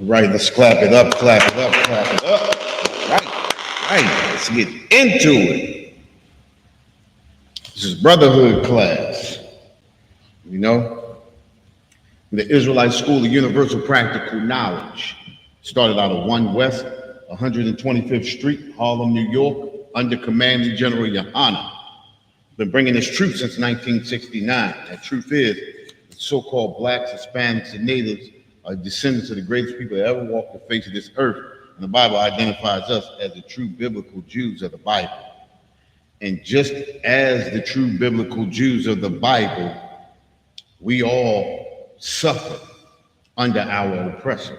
Right, let's clap it up, clap it up, clap it up. Right. Let's get into it. This is brotherhood class. You know, the Israelite School of Universal Practical Knowledge started out of 1 West, 125th Street, Harlem, New York, under Commanding General Yohana. Been bringing this truth since 1969. That truth is, the so-called blacks, Hispanics, and natives are descendants of the greatest people that ever walked the face of this earth. And the Bible identifies us as the true biblical Jews of the Bible. And just as the true biblical Jews of the Bible, we all suffer under our oppressor.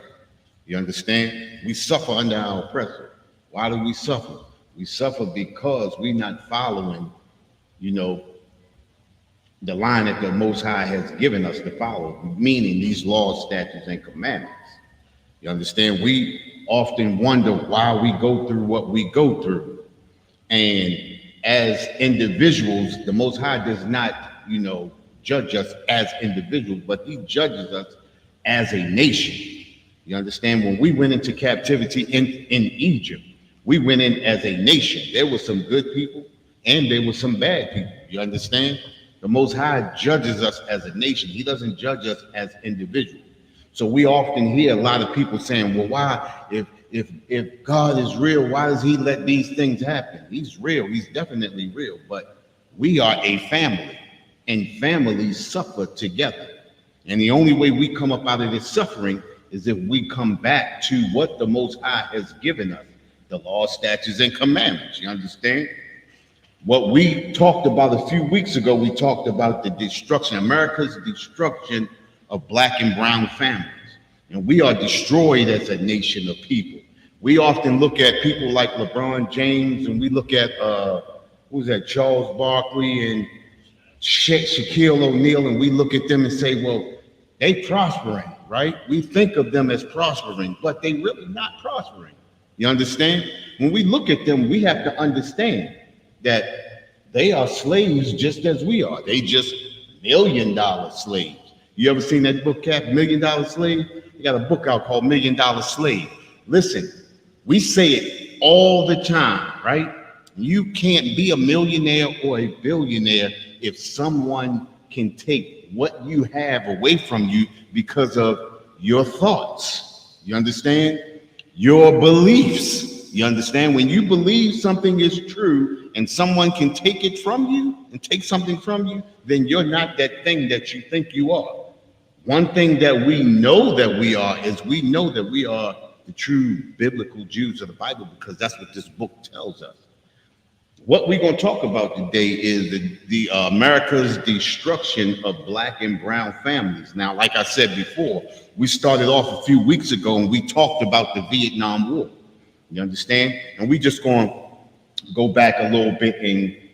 You understand? We suffer under our oppressor. Why do we suffer? We suffer because we're not following, the line that the Most High has given us to follow, meaning these laws, statutes, and commandments. You understand? We often wonder why we go through what we go through. And as individuals, the Most High does not, judge us as individuals, but he judges us as a nation. You understand? When we went into captivity in Egypt, we went in as a nation. There were some good people and there were some bad people. You understand? The Most High judges us as a nation. He doesn't judge us as individuals. So we often hear a lot of people saying, well, why, if God is real, why does he let these things happen? He's real. He's definitely real. But we are a family, and families suffer together. And the only way we come up out of this suffering is if we come back to what the Most High has given us, the law, statutes, and commandments. You understand? What we talked about a few weeks ago, we talked about the destruction, America's destruction of black and brown families. And we are destroyed as a nation of people. We often look at people like LeBron James, and we look at, who's that, Charles Barkley and Shaquille O'Neal, and we look at them and say, well, they prospering, right? We think of them as prospering, but they really not prospering. You understand? When we look at them, we have to understand that they are slaves just as we are. They just $1 million slaves. You ever seen that book, Cap, $1 Million Slave? You got a book out called $1 Million Slave. Listen, we say it all the time, right? You can't be a millionaire or a billionaire if someone can take what you have away from you because of your thoughts. You understand? Your beliefs. You understand? When you believe something is true and someone can take it from you and take something from you, then you're not that thing that you think you are. One thing that we know that we are is we know that we are the true biblical Jews of the Bible, because that's what this book tells us. What we're going to talk about today is the America's destruction of black and brown families. Now, like I said before, we started off a few weeks ago and we talked about the Vietnam War. You understand? And we just going to go back a little bit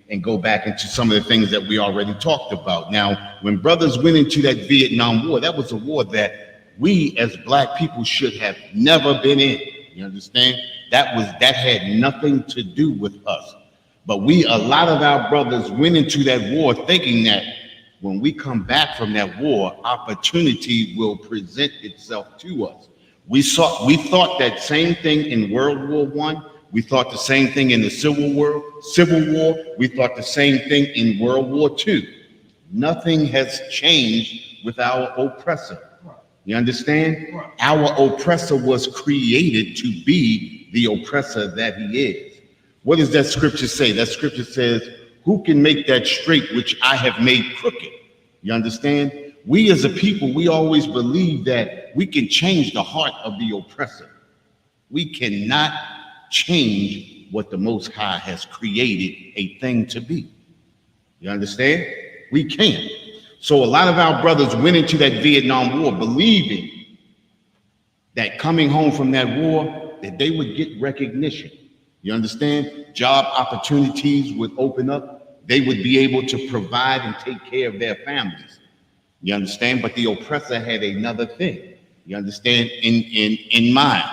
and go back into some of the things that we already talked about. Now, when brothers went into that Vietnam War, that was a war that we as black people should have never been in. You understand? That had nothing to do with us. But a lot of our brothers went into that war thinking that when we come back from that war, opportunity will present itself to us. We thought that same thing in World War I. We thought the same thing in the Civil War. We thought the same thing in World War II. Nothing has changed with our oppressor. You understand? Our oppressor was created to be the oppressor that he is. What does that scripture say? That scripture says, who can make that straight which I have made crooked? You understand? We as a people, we always believe that we can change the heart of the oppressor. We cannot change what the Most High has created a thing to be. You understand? We can't. So a lot of our brothers went into that Vietnam War believing that coming home from that war, that they would get recognition. You understand? Job opportunities would open up. They would be able to provide and take care of their families. You understand? But the oppressor had another thing. You understand? In mind.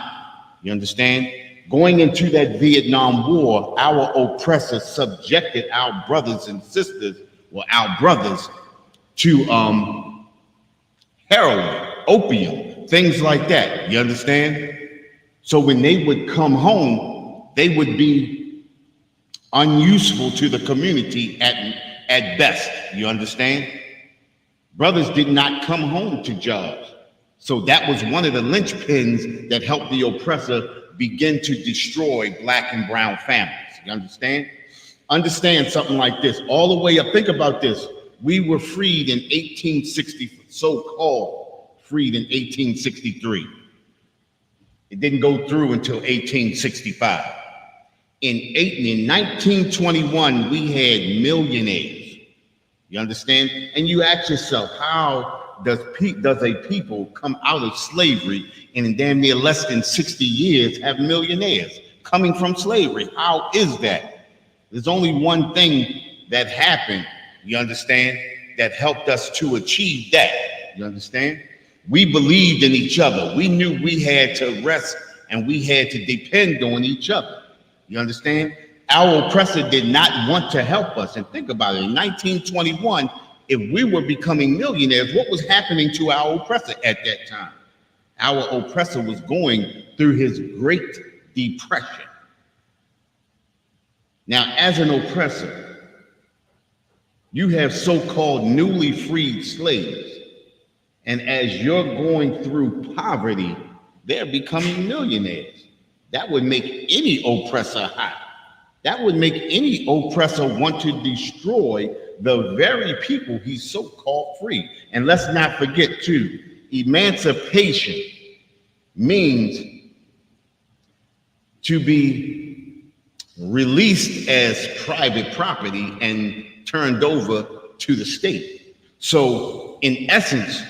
You understand? Going into that Vietnam War, our oppressor subjected our brothers and sisters, or our brothers, to heroin, opium, things like that. You understand? So when they would come home, they would be unuseful to the community at best. You understand? Brothers did not come home to jobs. So that was one of the linchpins that helped the oppressor begin to destroy black and brown families. You understand? Understand something like this. All the way up, think about this. We were freed in 1860, so-called freed in 1863. It didn't go through until 1865. In 1921, we had millionaires. You understand? And you ask yourself, how does a people come out of slavery and in damn near less than 60 years have millionaires coming from slavery? How is that? There's only one thing that happened, you understand, that helped us to achieve that. You understand? We believed in each other. We knew we had to rest and we had to depend on each other. You understand? Our oppressor did not want to help us. And think about it, in 1921, if we were becoming millionaires, what was happening to our oppressor at that time? Our oppressor was going through his Great Depression. Now, as an oppressor, you have so-called newly freed slaves. And as you're going through poverty, they're becoming millionaires. That would make any oppressor hot. That would make any oppressor want to destroy the very people he's so-called free. And let's not forget too, emancipation means to be released as private property and turned over to the state. So in essence,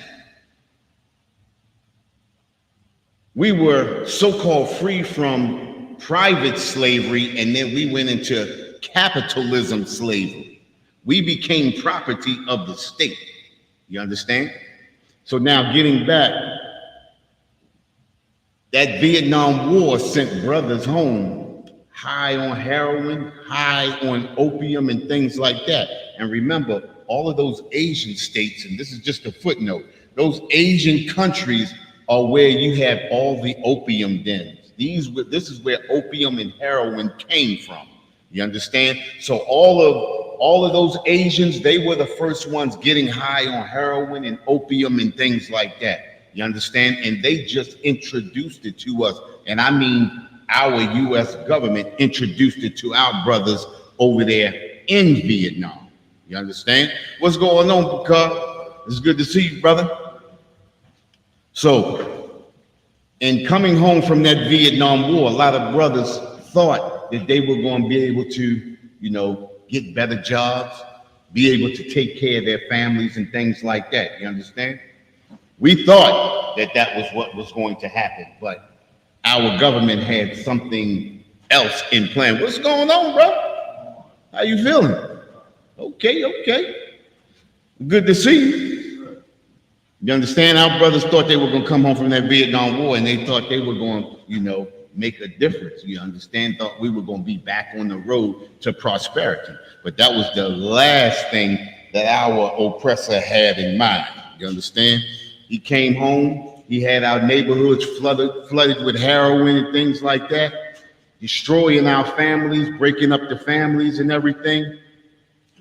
we were so-called free from private slavery, and then we went into capitalism slavery. We became property of the state. You understand? So now getting back, that Vietnam War sent brothers home high on heroin, high on opium and things like that. And remember, all of those Asian states, and this is just a footnote, those Asian countries are where you have all the opium dens. This is where opium and heroin came from. You understand? So all of those Asians, they were the first ones getting high on heroin and opium and things like that. You understand? And they just introduced it to us. And I mean, our US government introduced it to our brothers over there in Vietnam. You understand? What's going on, Picard? It's good to see you, brother. So, in coming home from that Vietnam War, a lot of brothers thought that they were going to be able to, get better jobs, be able to take care of their families and things like that. You understand? We thought that that was what was going to happen, but our government had something else in plan. What's going on, bro? How you feeling? Okay. Good to see you. You understand? Our brothers thought they were going to come home from that Vietnam War and they thought they were going to, make a difference. You understand? Thought we were going to be back on the road to prosperity. But that was the last thing that our oppressor had in mind. You understand? He came home. He had our neighborhoods flooded with heroin and things like that, destroying our families, breaking up the families and everything.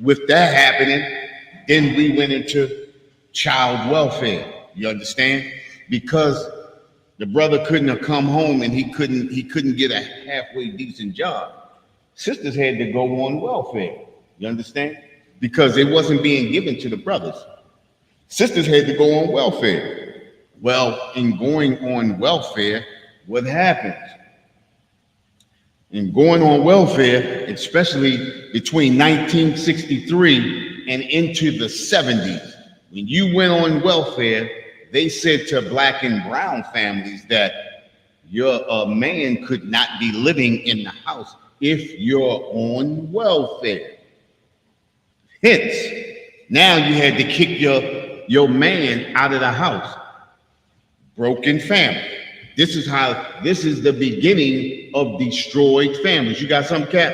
With that happening, then we went into child welfare. You understand? Because the brother couldn't have come home and he couldn't get a halfway decent job. Sisters had to go on welfare. You understand? Because it wasn't being given to the brothers. Sisters had to go on welfare. Well, in going on welfare, what happens? In going on welfare, especially between 1963 and into the 70s, when you went on welfare, they said to black and brown families that a man could not be living in the house if you're on welfare. Hence, now you had to kick your man out of the house. Broken family. This is the beginning of destroyed families. You got some, Cap?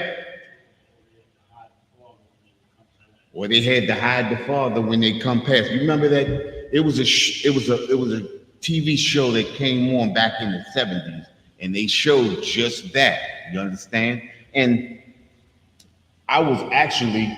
Or they had to hide the father when they come past. You remember that? It was a TV show that came on back in the 70s, and they showed just that. You understand? And I was actually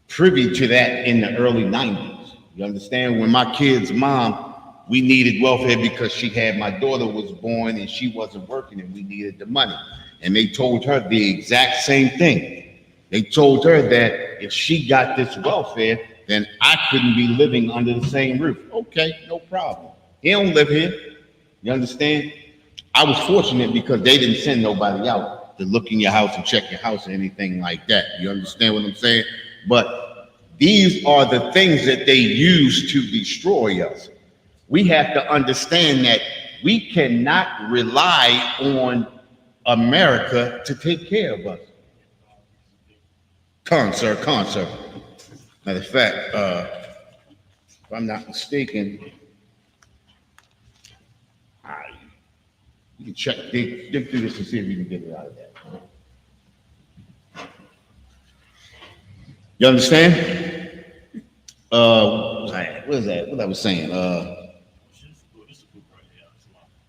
privy to that in the early 90s. You understand? When my kid's mom, we needed welfare because she had my daughter was born and she wasn't working and we needed the money. And they told her the exact same thing. They told her that if she got this welfare, then I couldn't be living under the same roof. Okay, no problem. He don't live here. You understand? I was fortunate because they didn't send nobody out to look in your house and check your house or anything like that. You understand what I'm saying? But these are the things that they use to destroy us. We have to understand that we cannot rely on America to take care of us. Sir. Matter of fact, if I'm not mistaken, you can check, dig through this and see if you can get it out of that. You understand? What is that? What I was saying?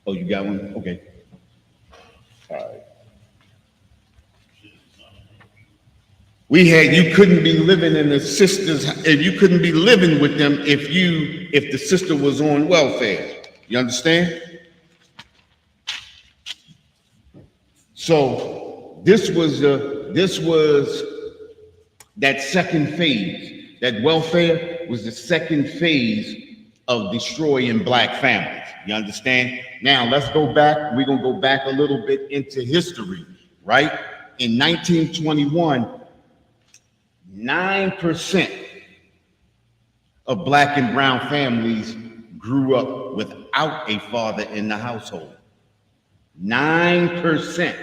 Oh, you got one? Okay. All right. You couldn't be living in the sister's, if you couldn't be living with them if the sister was on welfare. You understand? So this was that second phase. That welfare was the second phase of destroying black families. You understand? Now let's go back. We're gonna go back a little bit into history, right? In 1921, 9% of black and brown families grew up without a father in the household. 9%.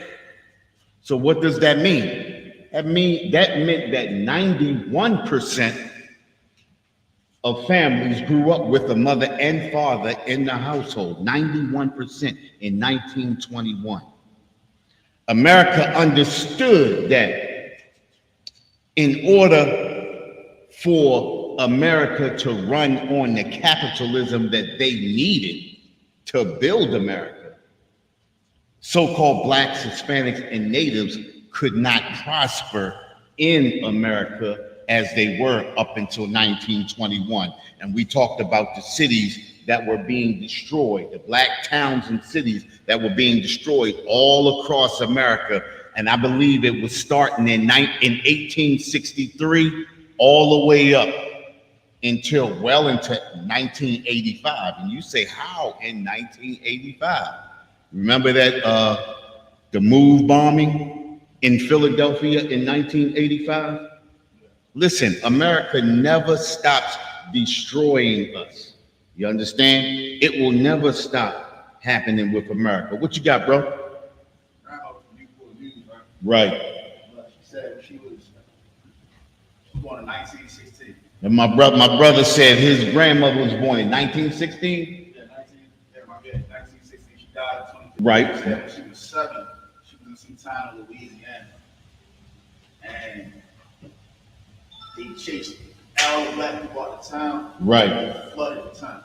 So what does that mean? That meant that 91% of families grew up with a mother and father in the household. 91% in 1921. America understood that in order for America to run on the capitalism that they needed to build America, so-called blacks, Hispanics, and natives could not prosper in America as they were up until 1921. And we talked about the cities that were being destroyed, the black towns and cities that were being destroyed all across America. And I believe it was starting in 1863 all the way up until well into 1985. And you say, how in 1985? Remember that the MOVE bombing in Philadelphia in 1985? Listen, America never stops destroying us. You understand? It will never stop happening with America. What you got, bro? Right. She said she was born in 1916. And my brother said his grandmother was born in 1916. Yeah, 1916. She died in 2015. Right. She was 7. She was in some town in Louisiana, and they chased all the black people out of town. Right. And flooded the town.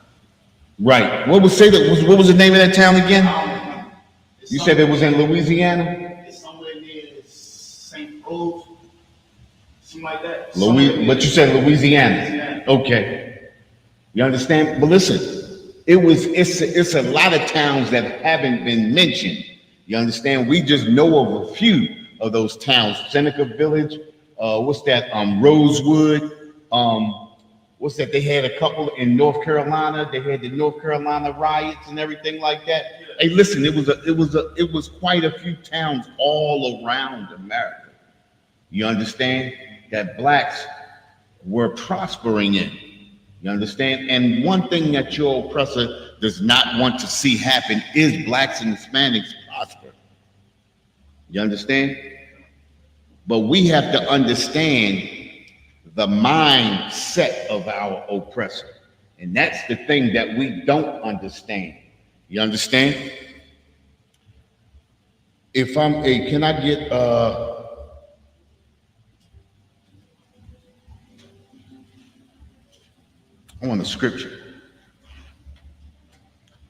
Right. What was the name of that town again? I don't remember. You said it was in Louisiana? It's somewhere near St. Rose, something like that. But you said Louisiana. Louisiana. Okay. You understand? But listen, it's a lot of towns that haven't been mentioned. You understand? We just know of a few of those towns. Seneca Village, Rosewood, what's that? They had a couple in North Carolina. They had the North Carolina riots and everything like that. Hey, listen, it was quite a few towns all around America. You understand? That blacks were prospering in. You understand? And one thing that your oppressor does not want to see happen is blacks and Hispanics prosper. You understand? But we have to understand the mindset of our oppressor. And that's the thing that we don't understand. You understand? Can I get I want a scripture.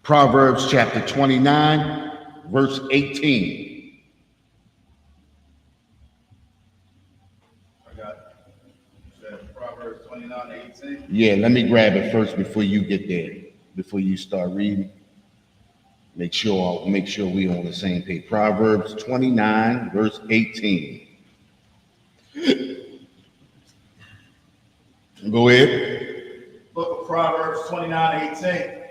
Proverbs chapter 29, verse 18. I got it. You said Proverbs 29:18. Yeah, let me grab it first before you get there, before you start reading. Make sure we on the same page. Proverbs 29, verse 18. Go ahead. Book of Proverbs 29:18.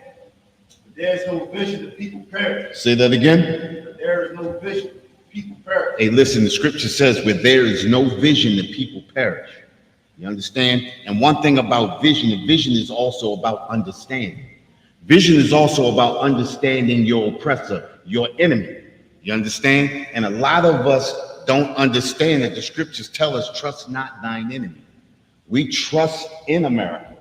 There's no vision, the people perish. Say that again. There is no vision, people perish. Hey, listen, the scripture says, where there is no vision, the people perish. You understand? And one thing about vision is also about understanding. Vision is also about understanding your oppressor, your enemy. You understand? And a lot of us don't understand that the scriptures tell us, trust not thine enemy. We trust in America.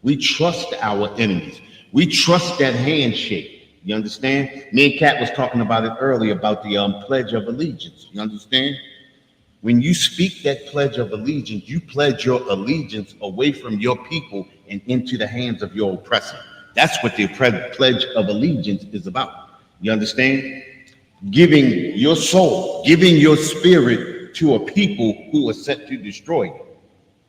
We trust our enemies. We trust that handshake. You understand? Me and Kat was talking about it earlier about the Pledge of Allegiance. You understand? When you speak that Pledge of Allegiance, you pledge your allegiance away from your people and into the hands of your oppressor. That's what the Pledge of Allegiance is about. You understand? Giving your soul, giving your spirit to a people who are set to destroy you.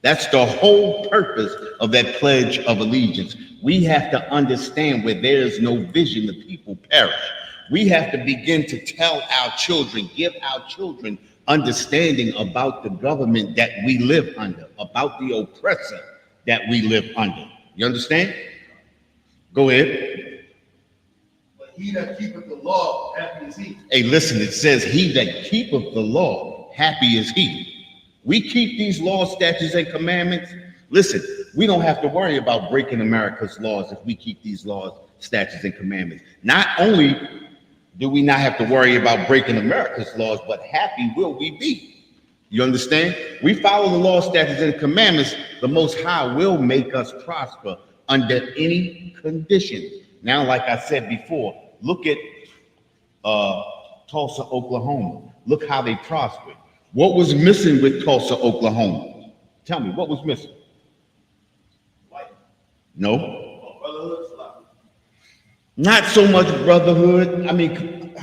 That's the whole purpose of that Pledge of Allegiance. We have to understand where there is no vision, the people perish. We have to begin to tell our children, give our children understanding about the government that we live under, about the oppressor that we live under. You understand? Go ahead. But he that keepeth the law, happy is he. Hey, listen, it says, he that keepeth the law, happy is he. We keep these laws, statutes, and commandments. Listen, we don't have to worry about breaking America's laws if we keep these laws, statutes, and commandments. Not only do we not have to worry about breaking America's laws, but happy will we be. You understand? We follow the law, statutes, and commandments. The Most High will make us prosper under any condition. Now, like I said before, look at Tulsa, Oklahoma. Look how they prospered. What was missing with Tulsa, Oklahoma? Tell me, what was missing? White. No. Brotherhood, not so much brotherhood. I mean,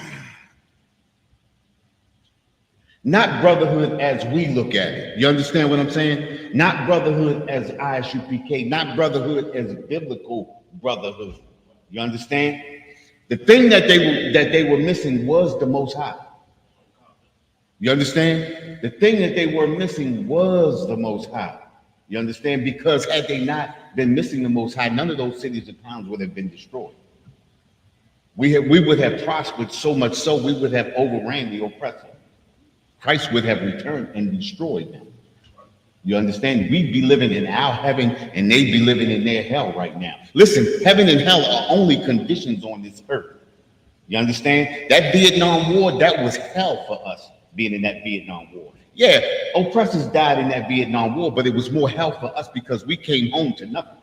not brotherhood as we look at it. You understand what I'm saying? Not brotherhood as ISUPK, not brotherhood as biblical brotherhood. You understand? The thing that they were missing was the Most High. You understand? The thing that they were missing was the Most High. You understand? Because had they not been missing the Most High, none of those cities and towns would have been destroyed. We would have prospered so much so we would have overran the oppressor. Christ would have returned and destroyed them. You understand? We'd be living in our heaven and they'd be living in their hell right now. Listen, heaven and hell are only conditions on this earth. You understand? That Vietnam War, that was hell for us, being in that Vietnam War. Yeah, oppressors died in that Vietnam War, but it was more hell for us because we came home to nothing.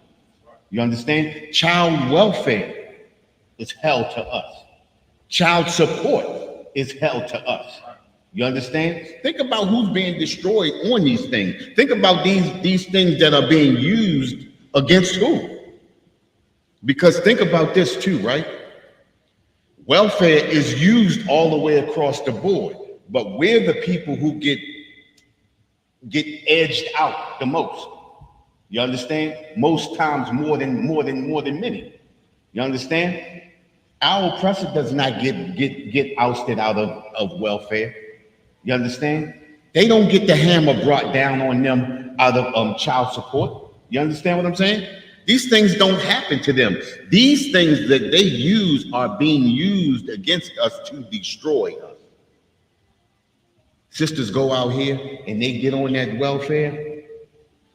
You understand? Child welfare is hell to us. Child support is hell to us. You understand? Think about who's being destroyed on these things. Think about these things that are being used against who? Because think about this too, right? Welfare is used all the way across the board, but we're the people who get edged out the most. You understand? Most times more than many. You understand? Our oppressor does not get ousted out of welfare. You understand? They don't get the hammer brought down on them out of child support. You understand what I'm saying? These things don't happen to them. These things that they use are being used against us to destroy us. Sisters go out here and they get on that welfare,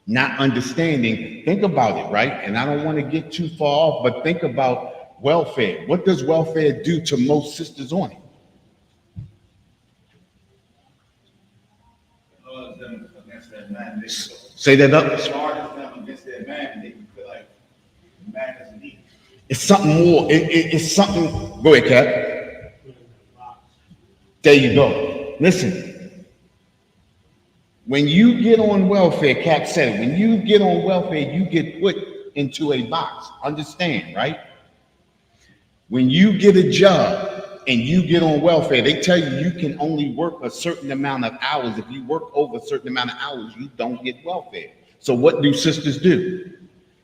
not understanding. Think about it, right? And I don't want to get too far off, but think about welfare. What does welfare do to most sisters on it? Against that man, Say that up. charges them against that man, they feel like the man is an evil. It's something more. It's something. Go ahead, Kat. There you go. Listen. When you get on welfare, Kat said it, when you get on welfare, you get put into a box. Understand, right? When you get a job and you get on welfare, they tell you you can only work a certain amount of hours. If you work over a certain amount of hours, you don't get welfare. So what do sisters do?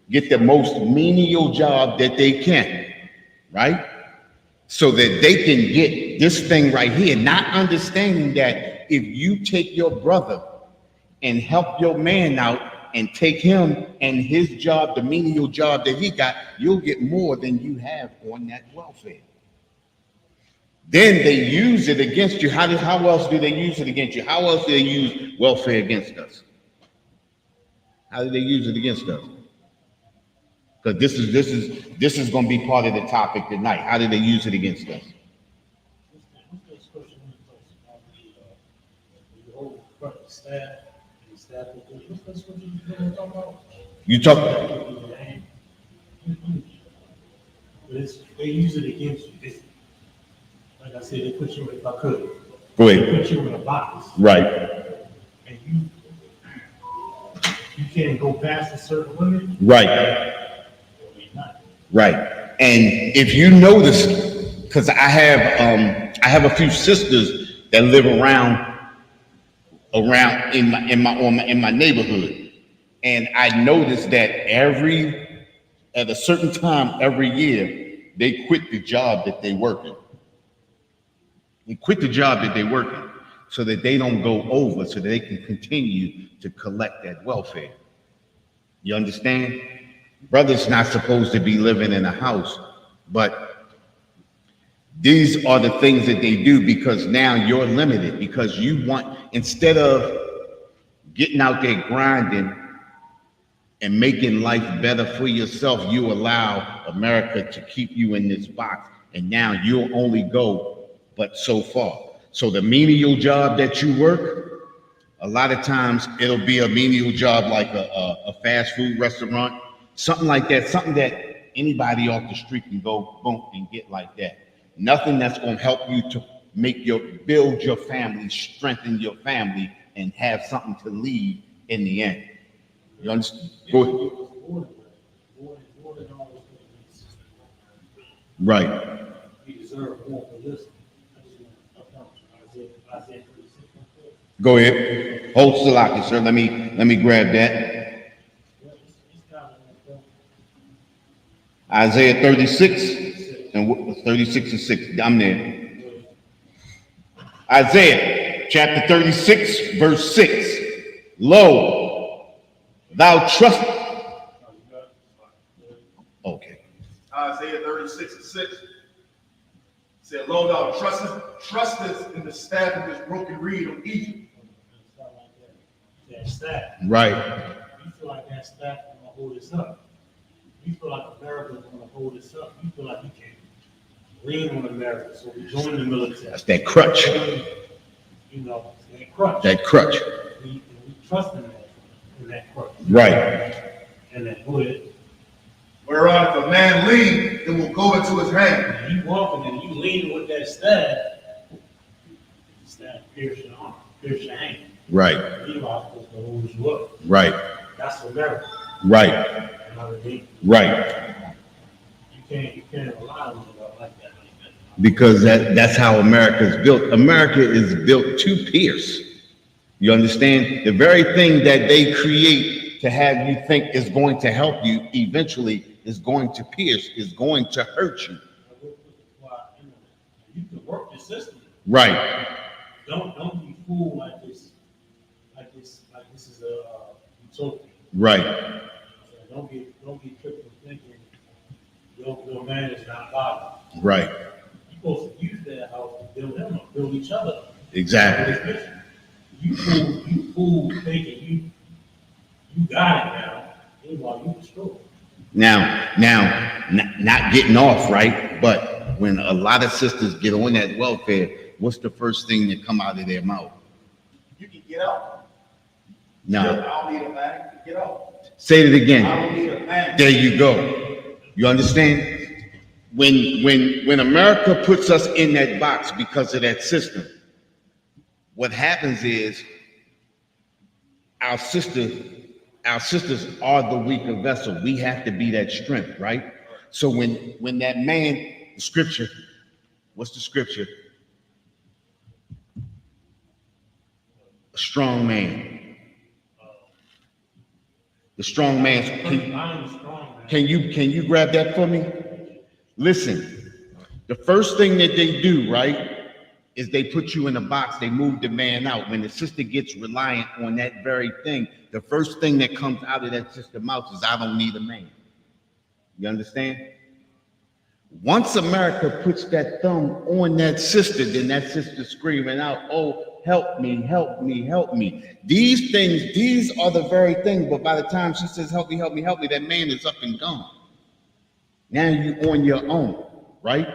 Get the most menial job that they can, right? So that they can get this thing right here, not understanding that if you take your brother and help your man out and take him and his job, the menial job that he got, you'll get more than you have on that welfare. Then they use it against you. How else do they use it against you? How else do they use welfare against us? How do they use it against us? Because this is going to be part of the topic tonight. How do they use it against us? You talk. They use it against you. Like I said, they put you, if I could, Go they ahead. put you in a box, Right, and you can't go past a certain limit. right, You're not. right. And if you notice, because I have a few sisters that live around in my neighborhood, and I noticed that at a certain time every year they quit the job that they working. They quit the job that they're working so that they don't go over, so that they can continue to collect that welfare. You understand? Brother's not supposed to be living in a house, but these are the things that they do because now you're limited, because you want, instead of getting out there grinding and making life better for yourself, you allow America to keep you in this box, and now you'll only go but so far. So the menial job that you work, a lot of times it'll be a menial job like a fast food restaurant, something like that, something that anybody off the street can go boom and get like that. Nothing that's going to help you to build your family, strengthen your family, and have something to leave in the end. You understand? Go ahead. Right. You deserve more for this. Isaiah 36. Go ahead. Hold Salaki, sir. Let me grab that. Isaiah 36 and 36 and 6. I'm there. Isaiah chapter 36, verse 6. Lo, thou trust. Okay. Isaiah 36 and 6 said, Lo, thou trustest in the staff of this broken reed of Egypt. That staff. Right. You feel like that staff is gonna hold us up. You feel like America is gonna hold us up. You feel like you can't lean on America, so we join the military. That's that crutch. You know, that crutch. That crutch. We trust in that crutch. Right. And that hood. Whereon if a man lean, it will go into his hand. And you walking and you leaning with that staff, the staff pierce your arm, pierce your hand. Right. You are supposed to hold you up. Right. That's America. Right. You know what I mean? Right. You can't rely on it like that. Because that's how America is built. America is built to pierce. You understand? The very thing that they create to have you think is going to help you eventually is going to pierce, is going to hurt you. You can work the system. Right. Don't be fooled like this is a utopia. Right. So don't be tripping thinking your man is not bothered. Right. You're supposed to use that house to build them up, build each other up. Exactly. You fool thinking you got it now. Meanwhile, you destroy it. Now, not getting off, right? But when a lot of sisters get on that welfare, what's the first thing that come out of their mouth? You can get out. No. I don't need a man. You can get out. Say it I again. don't need a man. There you go. You understand? When America puts us in that box because of that system, what happens is our sisters are the weaker vessel. We have to be that strength, right? So when that man The scripture. What's the scripture? A strong man. The strong man. I'm strong, man. Can you grab that for me? Listen, the first thing that they do, right, is they put you in a box, they move the man out. When the sister gets reliant on that very thing, the first thing that comes out of that sister's mouth is, I don't need a man. You understand? Once America puts that thumb on that sister, then that sister screaming out, oh, help me, help me, help me. These things, these are the very things, but by the time she says, help me, help me, help me, that man is up and gone. Now you're on your own, right?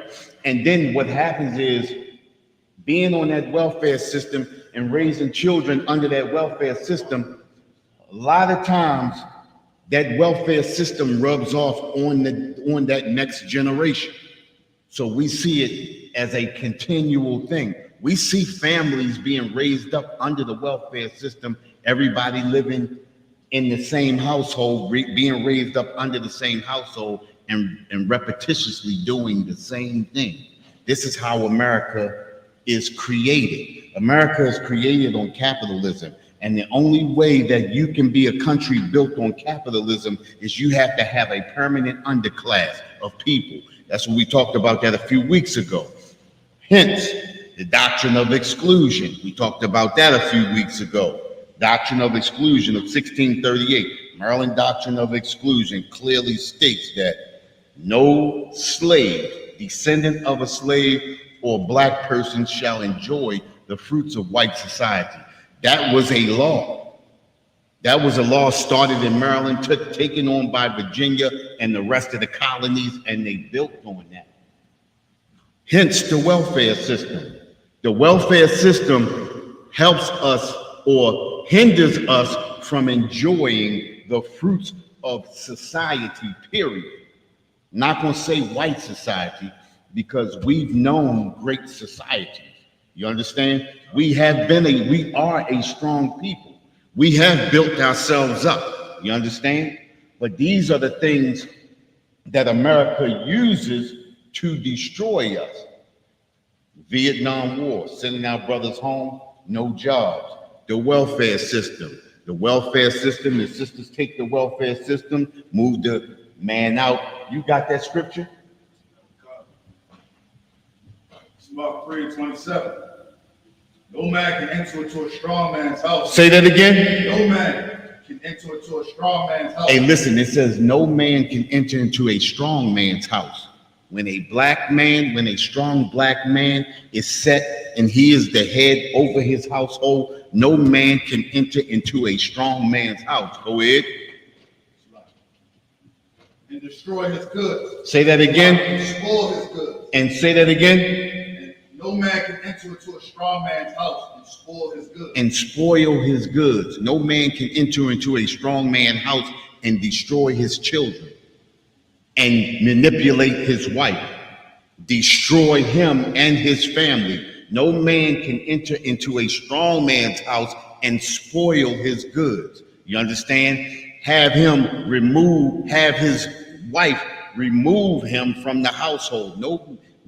And then what happens is, being on that welfare system and raising children under that welfare system, a lot of times that welfare system rubs off on that next generation. So we see it as a continual thing. We see families being raised up under the welfare system, everybody living in the same household, being raised up under the same household and repetitiously doing the same thing. This is how America is created. America is created on capitalism. And the only way that you can be a country built on capitalism is you have to have a permanent underclass of people. That's what we talked about that a few weeks ago. Hence, the doctrine of exclusion. We talked about that a few weeks ago. Doctrine of exclusion of 1638. Maryland Doctrine of Exclusion clearly states that no slave, descendant of a slave, or black person shall enjoy the fruits of white society. That was a law. That was a law started in Maryland, taken on by Virginia and the rest of the colonies, and they built on that. Hence the welfare system. The welfare system helps us or hinders us from enjoying the fruits of society, period. Not gonna say white society, because we've known great societies. You understand? We are a strong people. We have built ourselves up. You understand? But these are the things that America uses to destroy us. Vietnam War, sending our brothers home, no jobs. The welfare system. The welfare system, the sisters take the welfare system, move the man out. You got that scripture? Mark 3:27. No man can enter into a strong man's house. Say that again. No man can enter into a strong man's house. Hey, listen, it says no man can enter into a strong man's house. When a strong black man is set and he is the head over his household, no man can enter into a strong man's house. Go ahead. And destroy his goods. Say that again. And spoil his goods. And say that again. No man can enter into a strong man's house and spoil his goods. And spoil his goods. No man can enter into a strong man's house and destroy his children and manipulate his wife, destroy him and his family. No man can enter into a strong man's house and spoil his goods. You understand? Have his wife remove him from the household.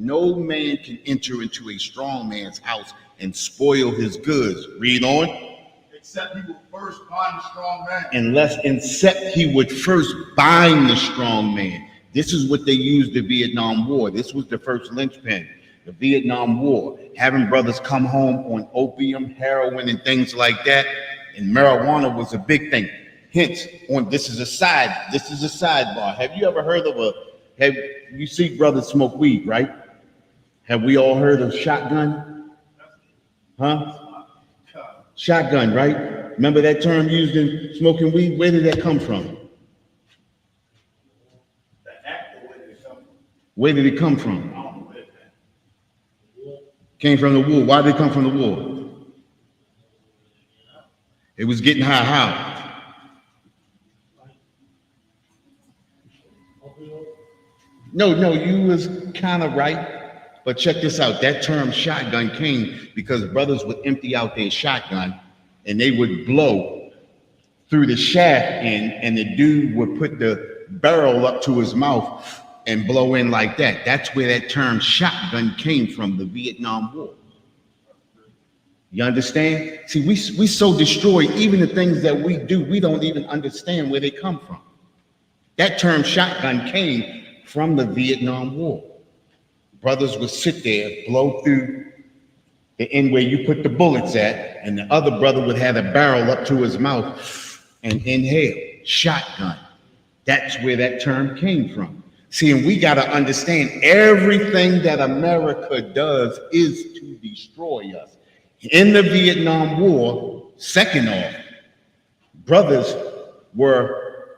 No man can enter into a strong man's house and spoil his goods. Read on. Except he will first bind the strong man. Except he would first bind the strong man. This is what they used the Vietnam War. This was the first linchpin. The Vietnam War, having brothers come home on opium, heroin, and things like that, and marijuana was a big thing. Hence, this is a sidebar. Have you ever heard of you see brothers smoke weed, right? Have we all heard of shotgun? Huh? Shotgun, right? Remember that term used in smoking weed? Where did that come from? Where did it come from? Came from the war. Why did it come from the war? It was getting high. How? No, you was kind of right. But check this out. That term shotgun came because brothers would empty out their shotgun and they would blow through the shaft and the dude would put the barrel up to his mouth and blow in like that. That's where that term shotgun came from, the Vietnam War. You understand? See, we so destroy even the things that we do, we don't even understand where they come from. That term shotgun came from the Vietnam War. Brothers would sit there, blow through the end where you put the bullets at, and the other brother would have a barrel up to his mouth and inhale. Shotgun. That's where that term came from. See, and we got to understand everything that America does is to destroy us. In the Vietnam War, second off, brothers were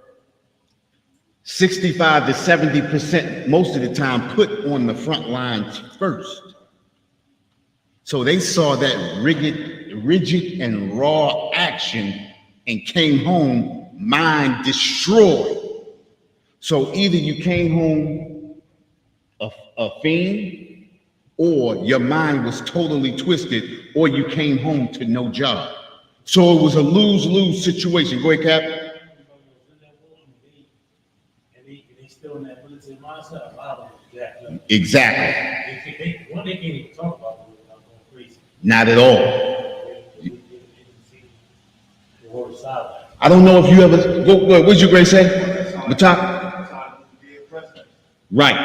65 to 70% most of the time put on the front lines first. So they saw that rigid and raw action and came home mind destroyed. So either you came home a fiend, or your mind was totally twisted, or you came home to no job. So it was a lose-lose situation. Go ahead, Cap. And they still in that military mindset. A lot of them Exactly. One they can't even talk about it without going crazy. Not at all. The word silent. I don't know if you ever go. What did you Gray say? Matop? Right.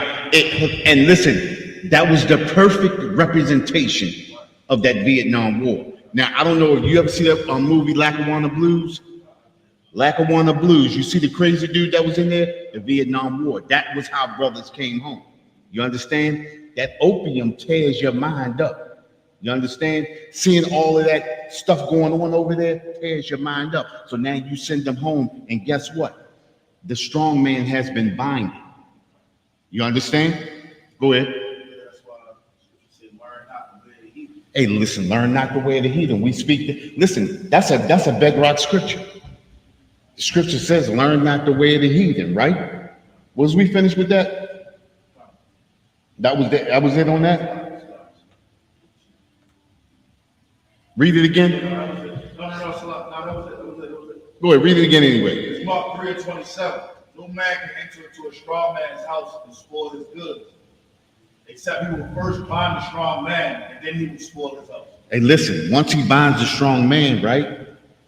And listen, that was the perfect representation of that Vietnam War. Now, I don't know if you ever see that movie Lackawanna Blues? Lackawanna Blues. You see the crazy dude that was in there? The Vietnam War. That was how brothers came home. You understand? That opium tears your mind up. You understand? Seeing all of that stuff going on over there tears your mind up. So now you send them home, and guess what? The strong man has been binded. You understand? Go ahead. That's why you said learn not to wear the heathen. Hey, listen, learn not to wear the heathen. We speak. Listen, that's a bedrock scripture. The scripture says, learn not to wear the heathen, right? Was we finished with that? That was it on that? Read it again. No, that was it. Go ahead, read it again anyway. It's Mark 3:27. No man can enter into a strong man's house and spoil his goods, except he will first bind the strong man, and then he will spoil his house. Hey, listen, once he binds a strong man, right,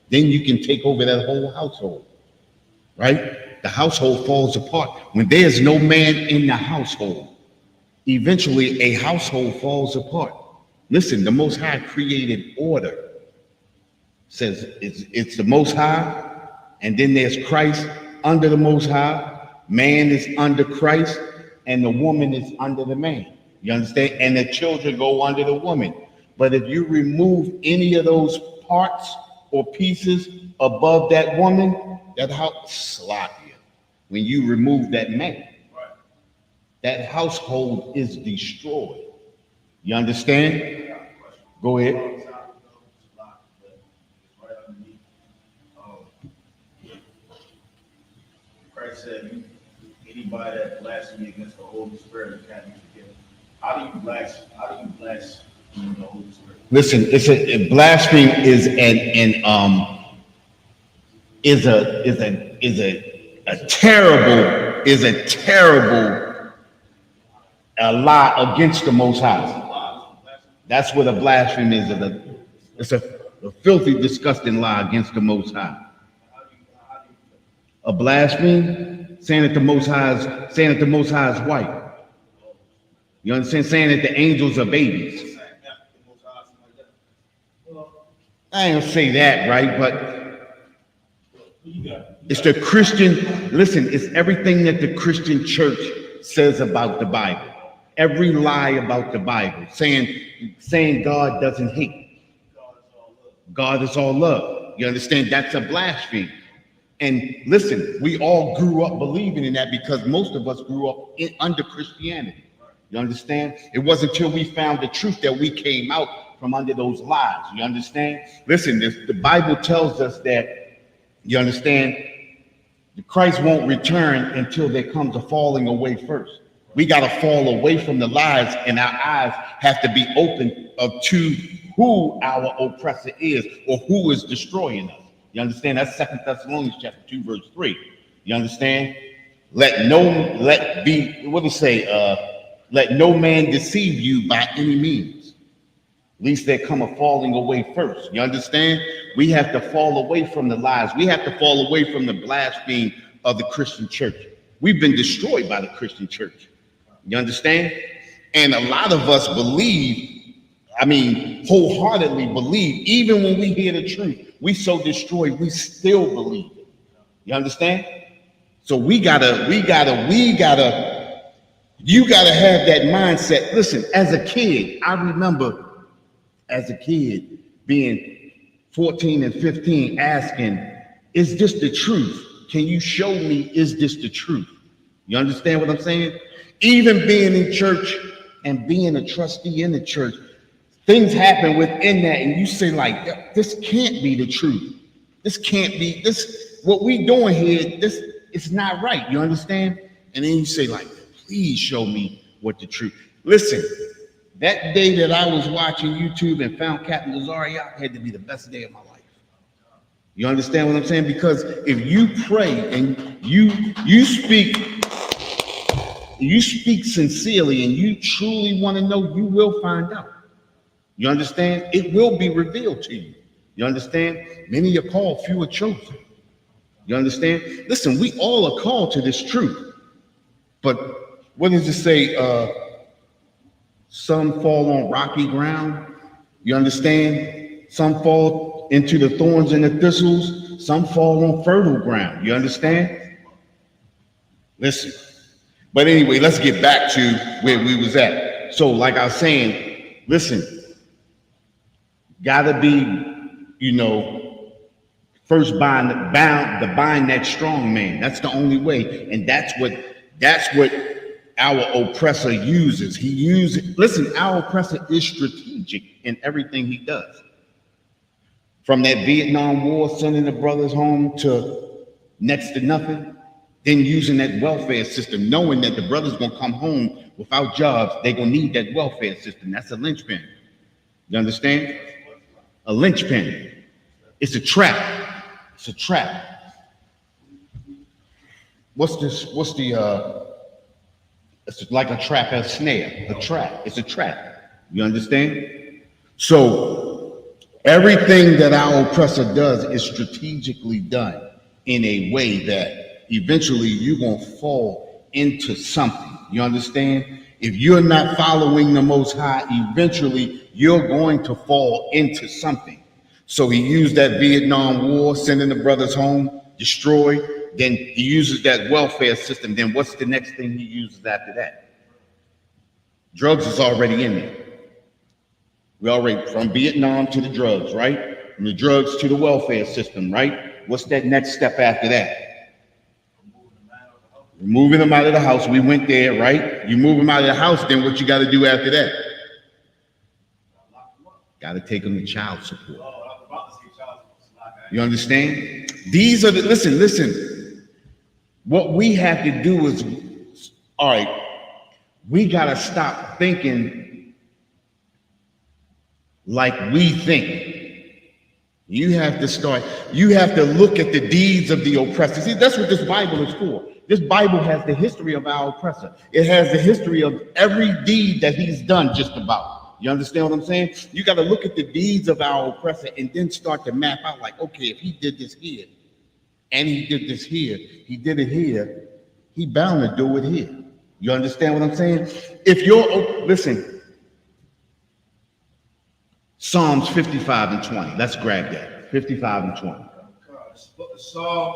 then you can take over that whole household, right? The household falls apart. When there's no man in the household, eventually a household falls apart. Listen, the Most High created order. Says it's the Most High, and then there's Christ under the Most High. Man is under Christ, and the woman is under the man. You understand? And the children go under the woman. But if you remove any of those parts or pieces above that woman, that house sloppy. When you remove that man, that household is destroyed. You understand? Go ahead. Christ said, anybody that blasphemes against the Holy Spirit can't be forgiven. How do you blaspheme the Holy Spirit? Listen, it's a blasphemy is a terrible lie against the Most High. That's what a blasphemy is. It's a filthy, disgusting lie against the Most High. A blasphemy, saying that the Most High is white. You understand? Saying that the angels are babies. I ain't gonna say that, right? But it's the Christian. Listen, it's everything that the Christian church says about the Bible. Every lie about the Bible, saying God doesn't hate. God is all love. You understand? That's a blasphemy. And listen, we all grew up believing in that because most of us grew up under Christianity. You understand? It wasn't until we found the truth that we came out from under those lies. You understand? Listen, the Bible tells us that, you understand, Christ won't return until there comes a falling away first. We got to fall away from the lies, and our eyes have to be open to who our oppressor is or who is destroying us. You understand? That's 2 Thessalonians chapter 2, verse 3. You understand? Let no man deceive you by any means. Least there come a falling away first. You understand? We have to fall away from the lies. We have to fall away from the blasphemy of the Christian church. We've been destroyed by the Christian church. You understand? And a lot of us believe, wholeheartedly believe, even when we hear the truth, we so destroyed, we still believe it. You understand? So you gotta have that mindset. Listen, as a kid, I remember as a kid being 14 and 15 asking, is this the truth? Can you show me, is this the truth? You understand what I'm saying? Even being in church and being a trustee in the church, things happen within that, and you say, like, this can't be the truth. This can't be, what we doing here, it's not right. You understand? And then you say, like, please show me what the truth. Listen, that day that I was watching YouTube and found Captain Lazaria had to be the best day of my life. You understand what I'm saying? Because if you pray and you speak sincerely and you truly want to know, you will find out. You understand? It will be revealed to you. You understand? Many are called, few are chosen. You understand? Listen, we all are called to this truth. But what does it say? Some fall on rocky ground. You understand? Some fall into the thorns and the thistles. Some fall on fertile ground. You understand? Listen. But anyway, let's get back to where we was at. So like I was saying, listen, gotta be, first bind that strong man. That's the only way. And that's what our oppressor uses. Listen, our oppressor is strategic in everything he does. From that Vietnam War, sending the brothers home to next to nothing, then using that welfare system, knowing that the brothers gonna come home without jobs, they're gonna need that welfare system. That's a linchpin. You understand? A linchpin. It's a trap. It's a trap. It's like a trap, a snare, a trap. It's a trap. You understand? So everything that our oppressor does is strategically done in a way that eventually you're going to fall into something. You understand? If you're not following the Most High, eventually you're going to fall into something. So he used that Vietnam War, sending the brothers home, destroyed. Then he uses that welfare system. Then what's the next thing he uses after that? Drugs is already in there. We already, from Vietnam to the drugs, right? From the drugs to the welfare system, right? What's that next step after that? Moving them out of the house. We went there, right? You move them out of the house, then what you got to do after that? Got to take them to child support. You understand? These are the, listen. What we have to do is, all right, we got to stop thinking like we think. You have to look at the deeds of the oppressor. See, that's what this Bible is for. This Bible has the history of our oppressor. It has the history of every deed that he's done just about. You understand what I'm saying? You got to look at the deeds of our oppressor and then start to map out like, okay, if he did this here and he did this here, he did it here, he bound to do it here. You understand what I'm saying? Listen, Psalms 55 and 20. Let's grab that. 55 and 20. Psalms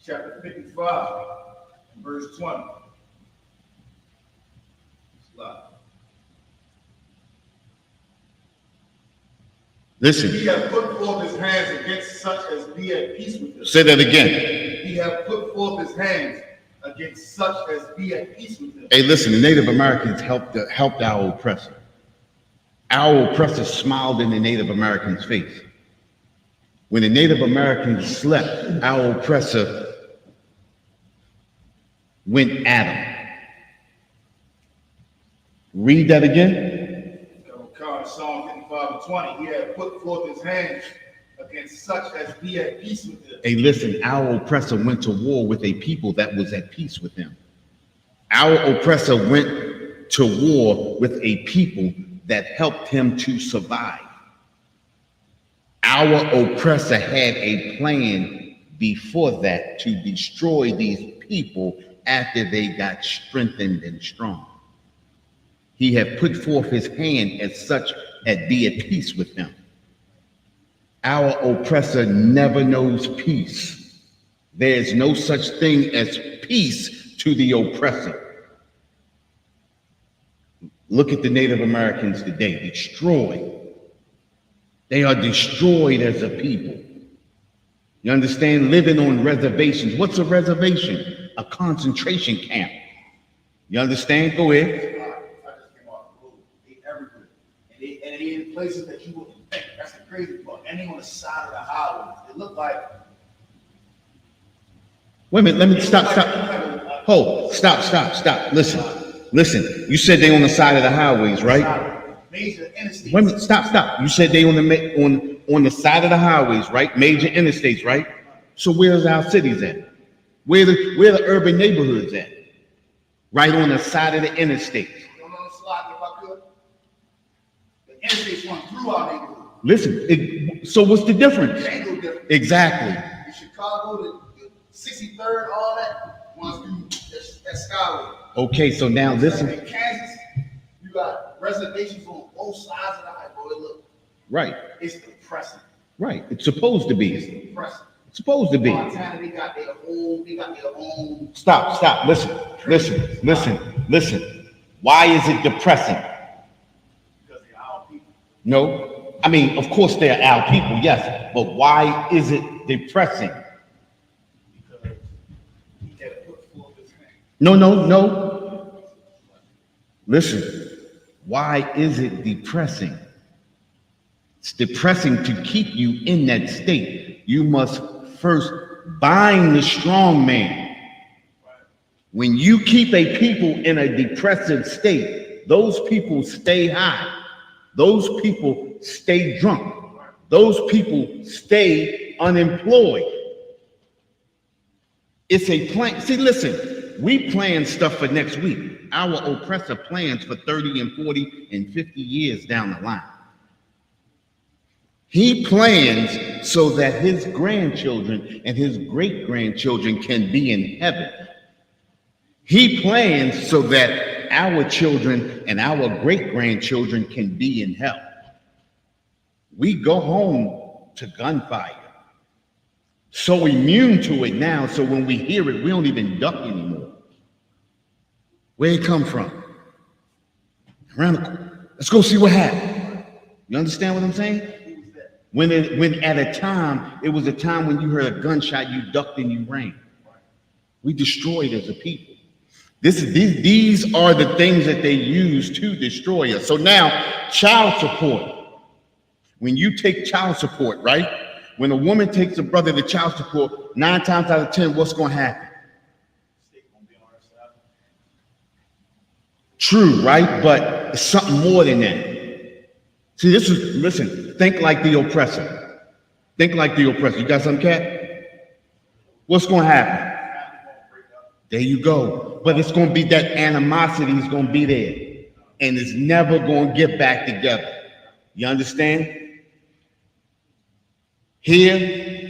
chapter 55 and verse 20. Listen. He hath put forth his hands against such as be at peace with him. Say that again. He hath put forth his hands against such as be at peace with him. Hey, listen, the Native Americans helped our oppressor. Our oppressor smiled in the Native Americans' face. When the Native Americans slept, our oppressor went at him. Read that again. Psalm 55 and 20. He had put forth his hands against such as be at peace with them. Hey, listen, our oppressor went to war with a people that was at peace with him. Our oppressor went to war with a people that helped him to survive. Our oppressor had a plan before that to destroy these people after they got strengthened and strong. He had put forth his hand as such as be at peace with them. Our oppressor never knows peace. There is no such thing as peace to the oppressor. Look at the Native Americans today, destroyed. They are destroyed as a people. You understand? Living on reservations. What's a reservation? A concentration camp. You understand? Go ahead. I just came off the road. They everywhere. And they in places that you wouldn't think. That's the crazy part. And they on the side of the highway. It looked like. Wait a minute, let me stop. Hold, stop. Listen. You said they on the side of the highways, right? Major interstates. Wait a minute, stop. You said they on the side of the highways, right? Major interstates, right? So where's our cities at? Where the urban neighborhoods at? Right on the side of the interstates. You know, slide if I could. The interstates run through our neighborhood. Listen, so what's the difference? It ain't no different. Exactly. In Chicago, the 63rd, all that runs through that skyway. Okay, so now listen. In Kansas, you got reservations on both sides of the highway. Look, Right. it's depressing. Right. It's supposed to It's be. depressing. It's supposed to be. Montana, they got their own. Stop. Listen. Why is it depressing? Because they're our people. No. I mean, of course they're our people, yes. But why is it depressing? Because he had put forth his hand. No. Listen. Why is it depressing? It's depressing to keep you in that state. You must first bind the strong man. When you keep a people in a depressive state, those people stay high. Those people stay drunk. Those people stay unemployed. It's a plan. See, listen, we plan stuff for next week. Our oppressor plans for 30 and 40 and 50 years down the line. He plans so that his grandchildren and his great-grandchildren can be in heaven. He plans so that our children and our great-grandchildren can be in hell. We go home to gunfire. So immune to it now, so when we hear it, we don't even duck anymore. Where it come from? Around the corner. Let's go see what happened. You understand what I'm saying? When at a time, it was a time when you heard a gunshot, you ducked and you ran. We destroyed as a people. These are the things that they use to destroy us. So now, child support. When you take child support, right? When a woman takes a brother to child support, 9 times out of 10, what's going to happen? True, right? But it's something more than that. See, listen, think like the oppressor. Think like the oppressor. You got some, Cat? What's going to happen? There you go. But it's going to be that animosity is going to be there. And it's never going to get back together. You understand? Here.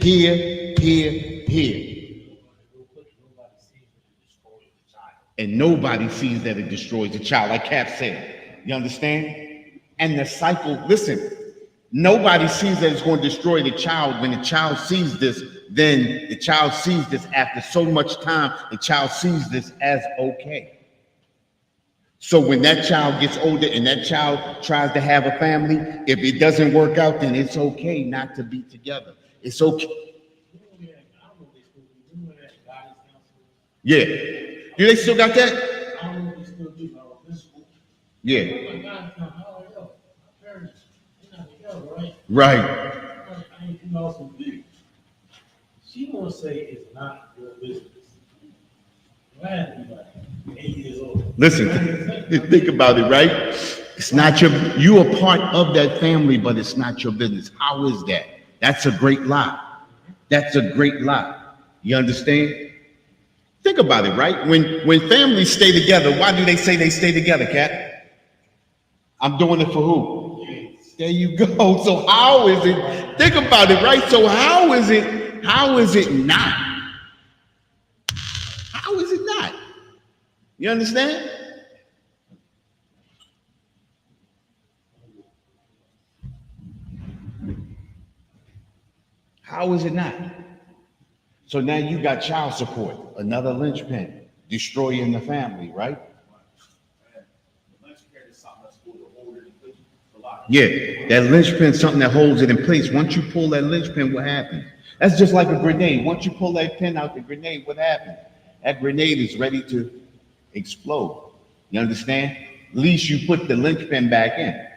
And nobody sees that it destroys the child, like Cap said. You understand? And the cycle, listen, nobody sees that it's going to destroy the child. When the child sees this, then the child sees this after so much time, the child sees this as okay. So when that child gets older and that child tries to have a family, if it doesn't work out, then it's okay not to be together. It's okay. Yeah. Do they still got that? I don't know if they still do, but I was in school. Yeah. Oh my God, how are you? My parents, they're not together, right? Right. I ain't do all some big. She gonna say it's not your business. Glad you like 8 years old. Listen, think about it, right? It's not you are part of that family, but it's not your business. How is that? That's a great lie. That's a great lie. You understand? Think about it, right? When families stay together, why do they say they stay together, Cat? I'm doing it for who? There you go. So how is it? Think about it, right? So how is it not? How is it not? You understand? How is it not? So now you got child support, another linchpin, destroying the family, right? Yeah, that linchpin is something that holds it in place. Once you pull that linchpin, what happens? That's just like a grenade. Once you pull that pin out the grenade, what happens? That grenade is ready to explode. You understand? At least you put the linchpin back in.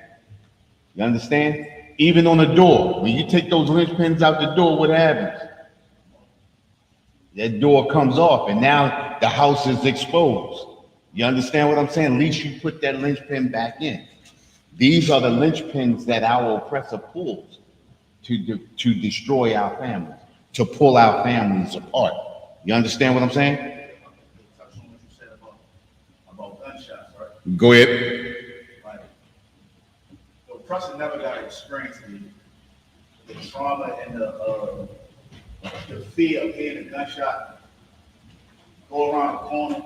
You understand? Even on a door, when you take those linchpins out the door, what happens? That door comes off, and now the house is exposed. You understand what I'm saying? At least you put that linchpin back in. These are the linchpins that our oppressor pulls to destroy our families, to pull our families apart. You understand what I'm saying? Touch on what you said about gunshots, right? Go ahead. Like, the oppressor never got to experience the trauma and the fear of hearing a gunshot go around the corner,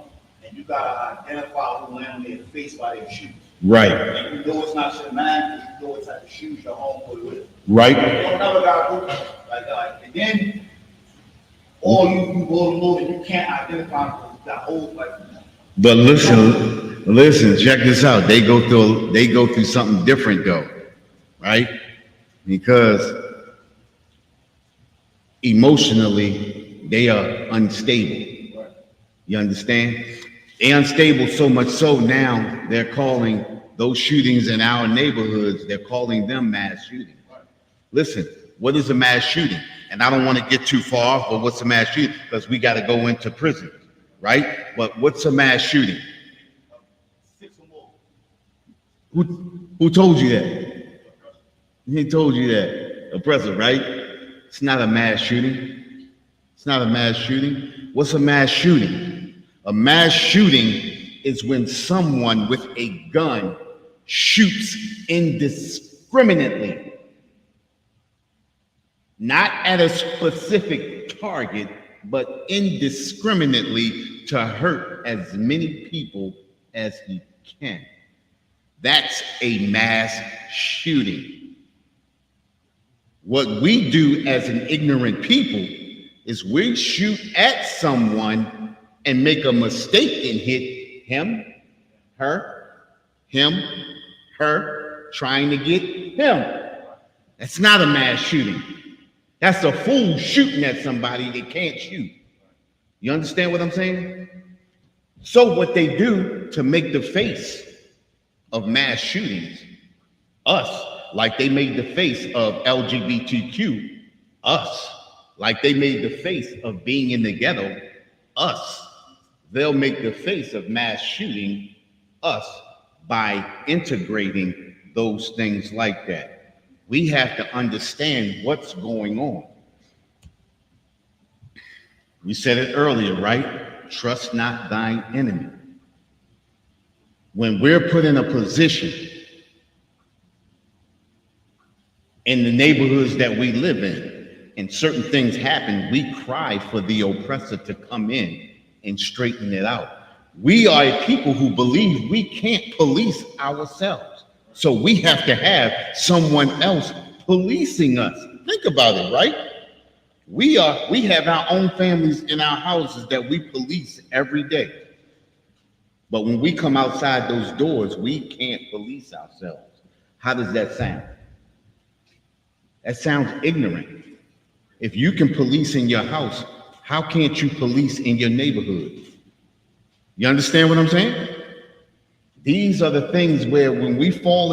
and you gotta identify who landed in their face by their shoes. Right. And you know it's not your man, you know what type of shoes your homeboy with. Right. You don't never gotta go like, and then all you go to know that you can't identify because you got holes like that. But listen, check this out. They go through something different though, right? Because emotionally, they are unstable. You understand? They're unstable so much so now they're calling those shootings in our neighborhoods, they're calling them mass shootings. Listen, what is a mass shooting? And I don't want to get too far off, but what's a mass shooting? Because we got to go into prison, right? But what's a mass shooting? 6 or more. Who told you that? He told you that. Oppressor, right? It's not a mass shooting. It's not a mass shooting. What's a mass shooting? A mass shooting is when someone with a gun shoots indiscriminately, not at a specific target, but indiscriminately to hurt as many people as he can. That's a mass shooting. What we do as an ignorant people is we shoot at someone and make a mistake and hit him, her, trying to get him. That's not a mass shooting. That's a fool shooting at somebody that can't shoot. You understand what I'm saying? So what they do to make the face of mass shootings, us, like they made the face of LGBTQ, us, like they made the face of being in the ghetto, us. They'll make the face of mass shooting, us, by integrating those things like that. We have to understand what's going on. We said it earlier, right? Trust not thine enemy. When we're put in a position in the neighborhoods that we live in, and certain things happen, we cry for the oppressor to come in and straighten it out. We are a people who believe we can't police ourselves. So we have to have someone else policing us. Think about it, right? We have our own families in our houses that we police every day. But when we come outside those doors, we can't police ourselves. How does that sound? That sounds ignorant. If you can police in your house, how can't you police in your neighborhood? You understand what I'm saying? These are the things where when we fall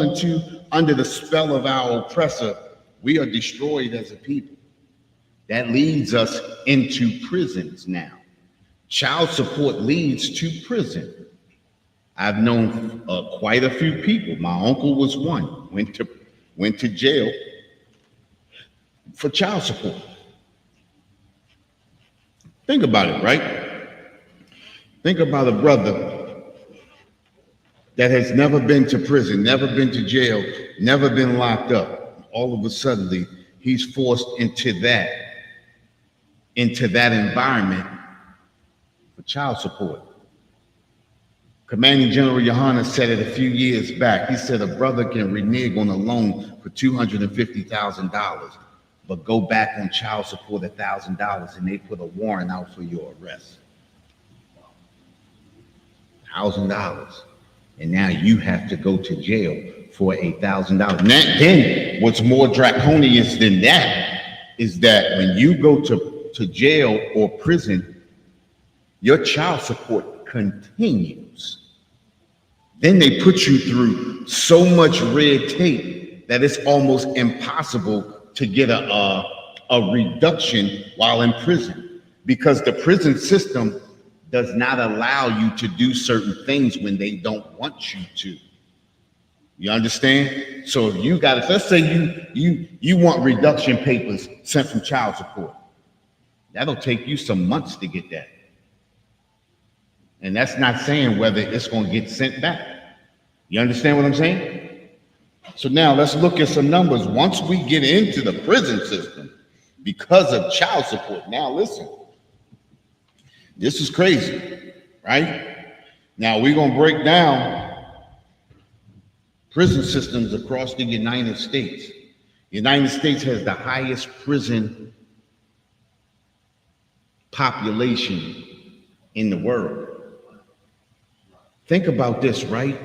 under the spell of our oppressor, we are destroyed as a people. That leads us into prisons now. Child support leads to prison. I've known quite a few people. My uncle was one, went to jail for child support. Think about it, right? Think about a brother that has never been to prison, never been to jail, never been locked up. All of a sudden, he's forced into that environment for child support. Commanding General Yohanna said it a few years back. He said a brother can renege on a loan for $250,000, but go back on child support $1,000 and they put a warrant out for your arrest. $1,000. And now you have to go to jail for $1,000. Then what's more draconian than that is that when you go to jail or prison, your child support continues. Then they put you through so much red tape that it's almost impossible to get a reduction while in prison, because the prison system does not allow you to do certain things when they don't want you to. You understand? So if you got it, let's say you want reduction papers sent from child support. That'll take you some months to get that. And that's not saying whether it's going to get sent back. You understand what I'm saying? So now let's look at some numbers. Once we get into the prison system because of child support, now listen, this is crazy, right? Now we're going to break down prison systems across the United States. The United States has the highest prison population in the world. Think about this, right?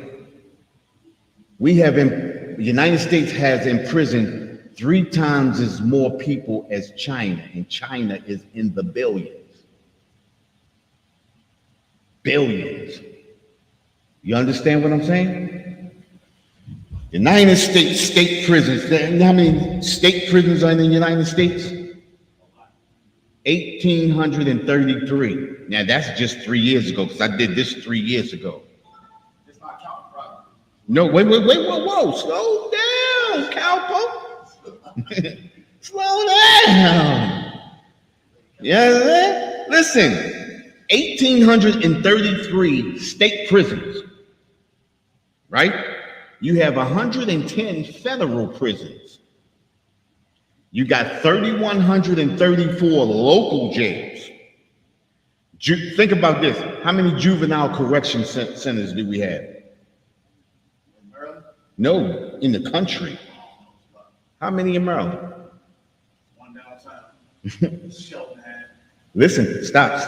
The United States has in prison 3 times as more people as China, and China is in the billions. Billions. You understand what I'm saying? The United States state prisons, how many state prisons are in the United States? 1,833. Now that's just 3 years ago, because I did this 3 years ago. It's not counting, right? No, wait, whoa, slow down, cowpoke. Slow down. Yeah, listen, 1,833 state prisons, right? You have 110 federal prisons. You got 3,134 local jails. Think about this. How many juvenile correction centers do we have? In Maryland? No, in the country. How many in Maryland? One downtown. Cheltenham. Listen, stop.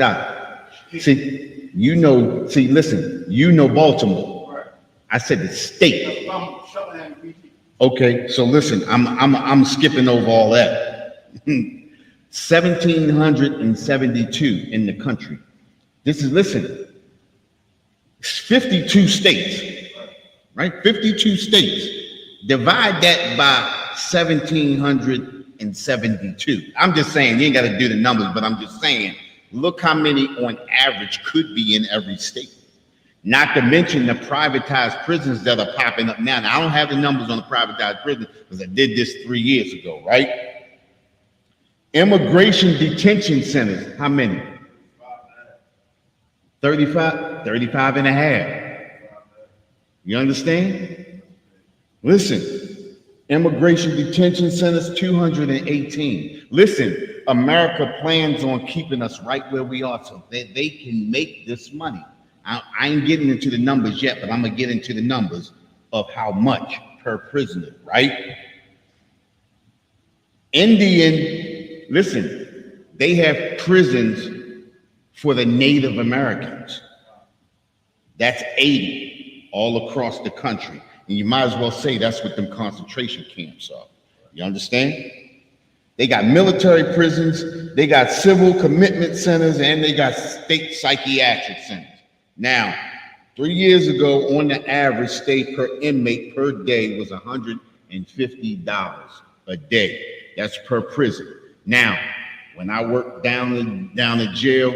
See, listen, you know Baltimore. Right. I said the state. Cheltenham, PG. Okay, so listen, I'm skipping over all that. 1,772 in the country. Listen, 52 states, right? 52 states. Divide that by 1,772. I'm just saying, you ain't got to do the numbers, but I'm just saying, look how many on average could be in every state. Not to mention the privatized prisons that are popping up now. Now, I don't have the numbers on the privatized prisons because I did this 3 years ago, right? Immigration detention centers, how many? 35 and a half. You understand? Listen, immigration detention centers, 218. Listen, America plans on keeping us right where we are so that they can make this money. I ain't getting into the numbers yet, but I'm gonna get into the numbers of how much per prisoner, right? Listen, they have prisons for the Native Americans. That's 80 all across the country. And you might as well say that's what them concentration camps are. You understand? They got military prisons, they got civil commitment centers, and they got state psychiatric centers. Now, 3 years ago, on the average, stay per inmate per day was $150 a day. That's per prison. Now, when I worked down at jail,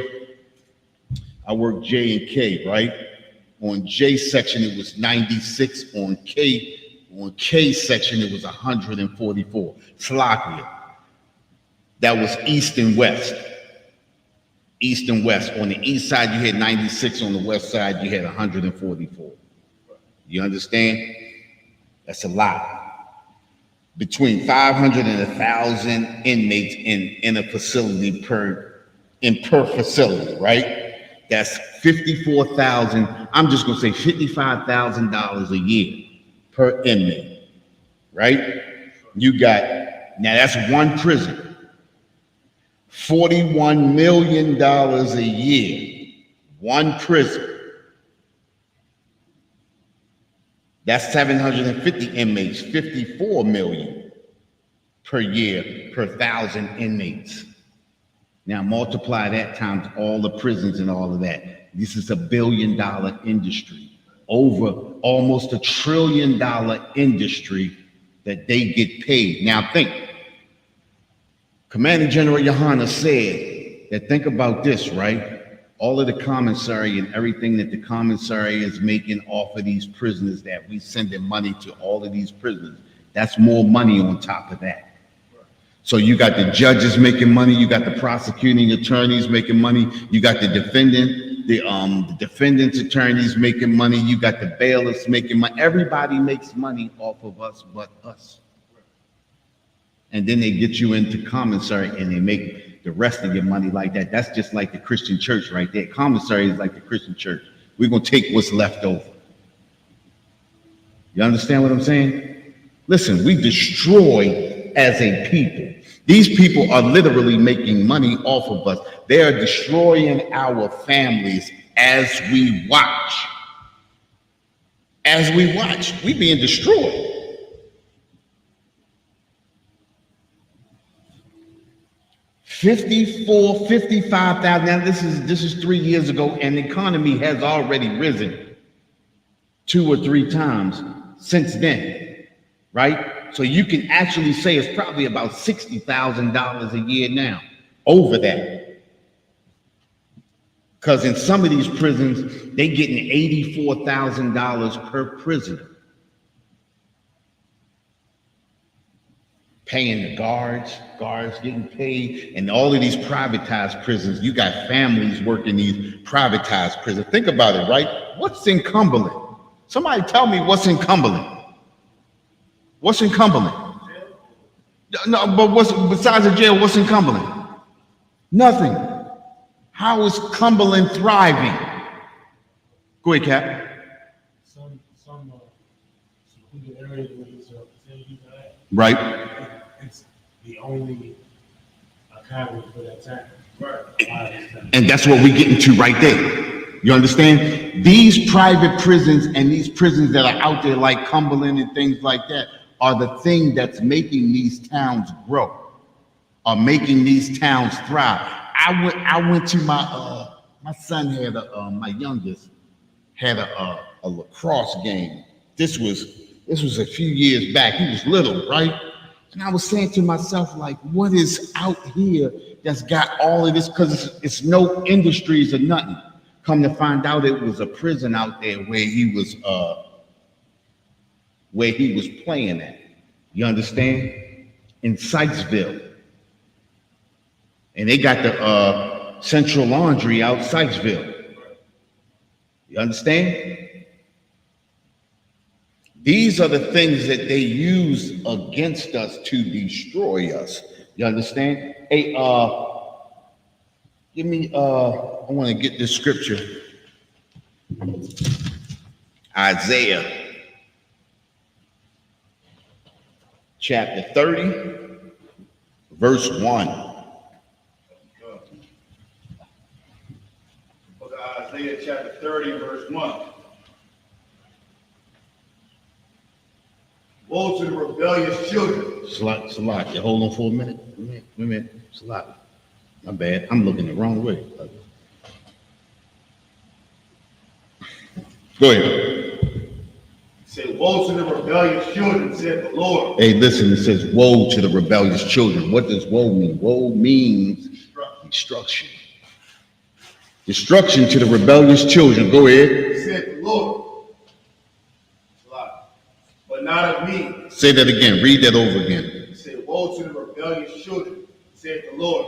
I worked J and K, right? On J section, it was 96. On K section, it was 144. Sloppy. that was east and west. East and west. On the east side, you had 96. On the west side, you had 144. You understand? That's a lot. Between 500 and 1,000 inmates in a facility per facility, right? That's 54,000. I'm just gonna say $55,000 a year per inmate, right? You got, now that's one prison. $41 million a year, one prison. That's 750 inmates, 54 million per year per 1,000 inmates. Now multiply that times all the prisons and all of that. This is $1 billion industry, over almost $1 trillion industry that they get paid. Now think, Commander General Yohana said that, think about this, right? All of the commissary and everything that the commissary is making off of these prisoners, that we sending money to all of these prisoners, that's more money on top of that. So you got the judges making money, you got the prosecuting attorneys making money, you got the defendant's attorneys making money, you got the bailiffs making money. Everybody makes money off of us but us. And then they get you into commissary and they make the rest of your money like that. That's just like the Christian church right there. Commissary is like the Christian church. We're going to take what's left over. You understand what I'm saying? Listen, we destroy as a people. These people are literally making money off of us. They are destroying our families as we watch. As we watch, we being destroyed. $54,000, $55,000. Now this is 3 years ago, and the economy has already risen 2 or 3 times since then, right? So you can actually say it's probably about $60,000 a year now, over that. Because in some of these prisons, they getting $84,000 per prisoner. Paying the guards getting paid, and all of these privatized prisons, you got families working these privatized prisons. Think about it, right? What's in Cumberland? Somebody tell me what's in Cumberland. What's in Cumberland? No, but what's besides the jail, what's in Cumberland? Nothing. How is Cumberland thriving? Go ahead, Cap. Some secluded areas where these facilities are at. Right. It's the only academy for that time. Right. And that's what we're getting to right there. You understand? These private prisons and these prisons that are out there like Cumberland and things like that are the thing that's making these towns grow, are making these towns thrive. I went to my son had my youngest had a lacrosse game. This was a few years back. He was little, right? And I was saying to myself, like, what is out here that's got all of this? Because it's no industries or nothing. Come to find out, it was a prison out there where he was playing at. You understand? In Sykesville. And they got the Central Laundry out Sykesville. You understand? These are the things that they use against us to destroy us. You understand? Hey, give me, I want to get this scripture. Isaiah chapter 30, verse 1. Isaiah chapter 30, verse 1. Woe to the rebellious children. Salat, you hold on for a minute. Wait a minute. Salat. My bad. I'm looking the wrong way. Go ahead. Say, woe to the rebellious children, said the Lord. Hey, listen, it says, woe to the rebellious children. What does woe mean? Woe means destruction. Destruction to the rebellious children. Go ahead. Said the Lord. But not of me. Say that again. Read that over again. Say, woe to the rebellious children, said the Lord,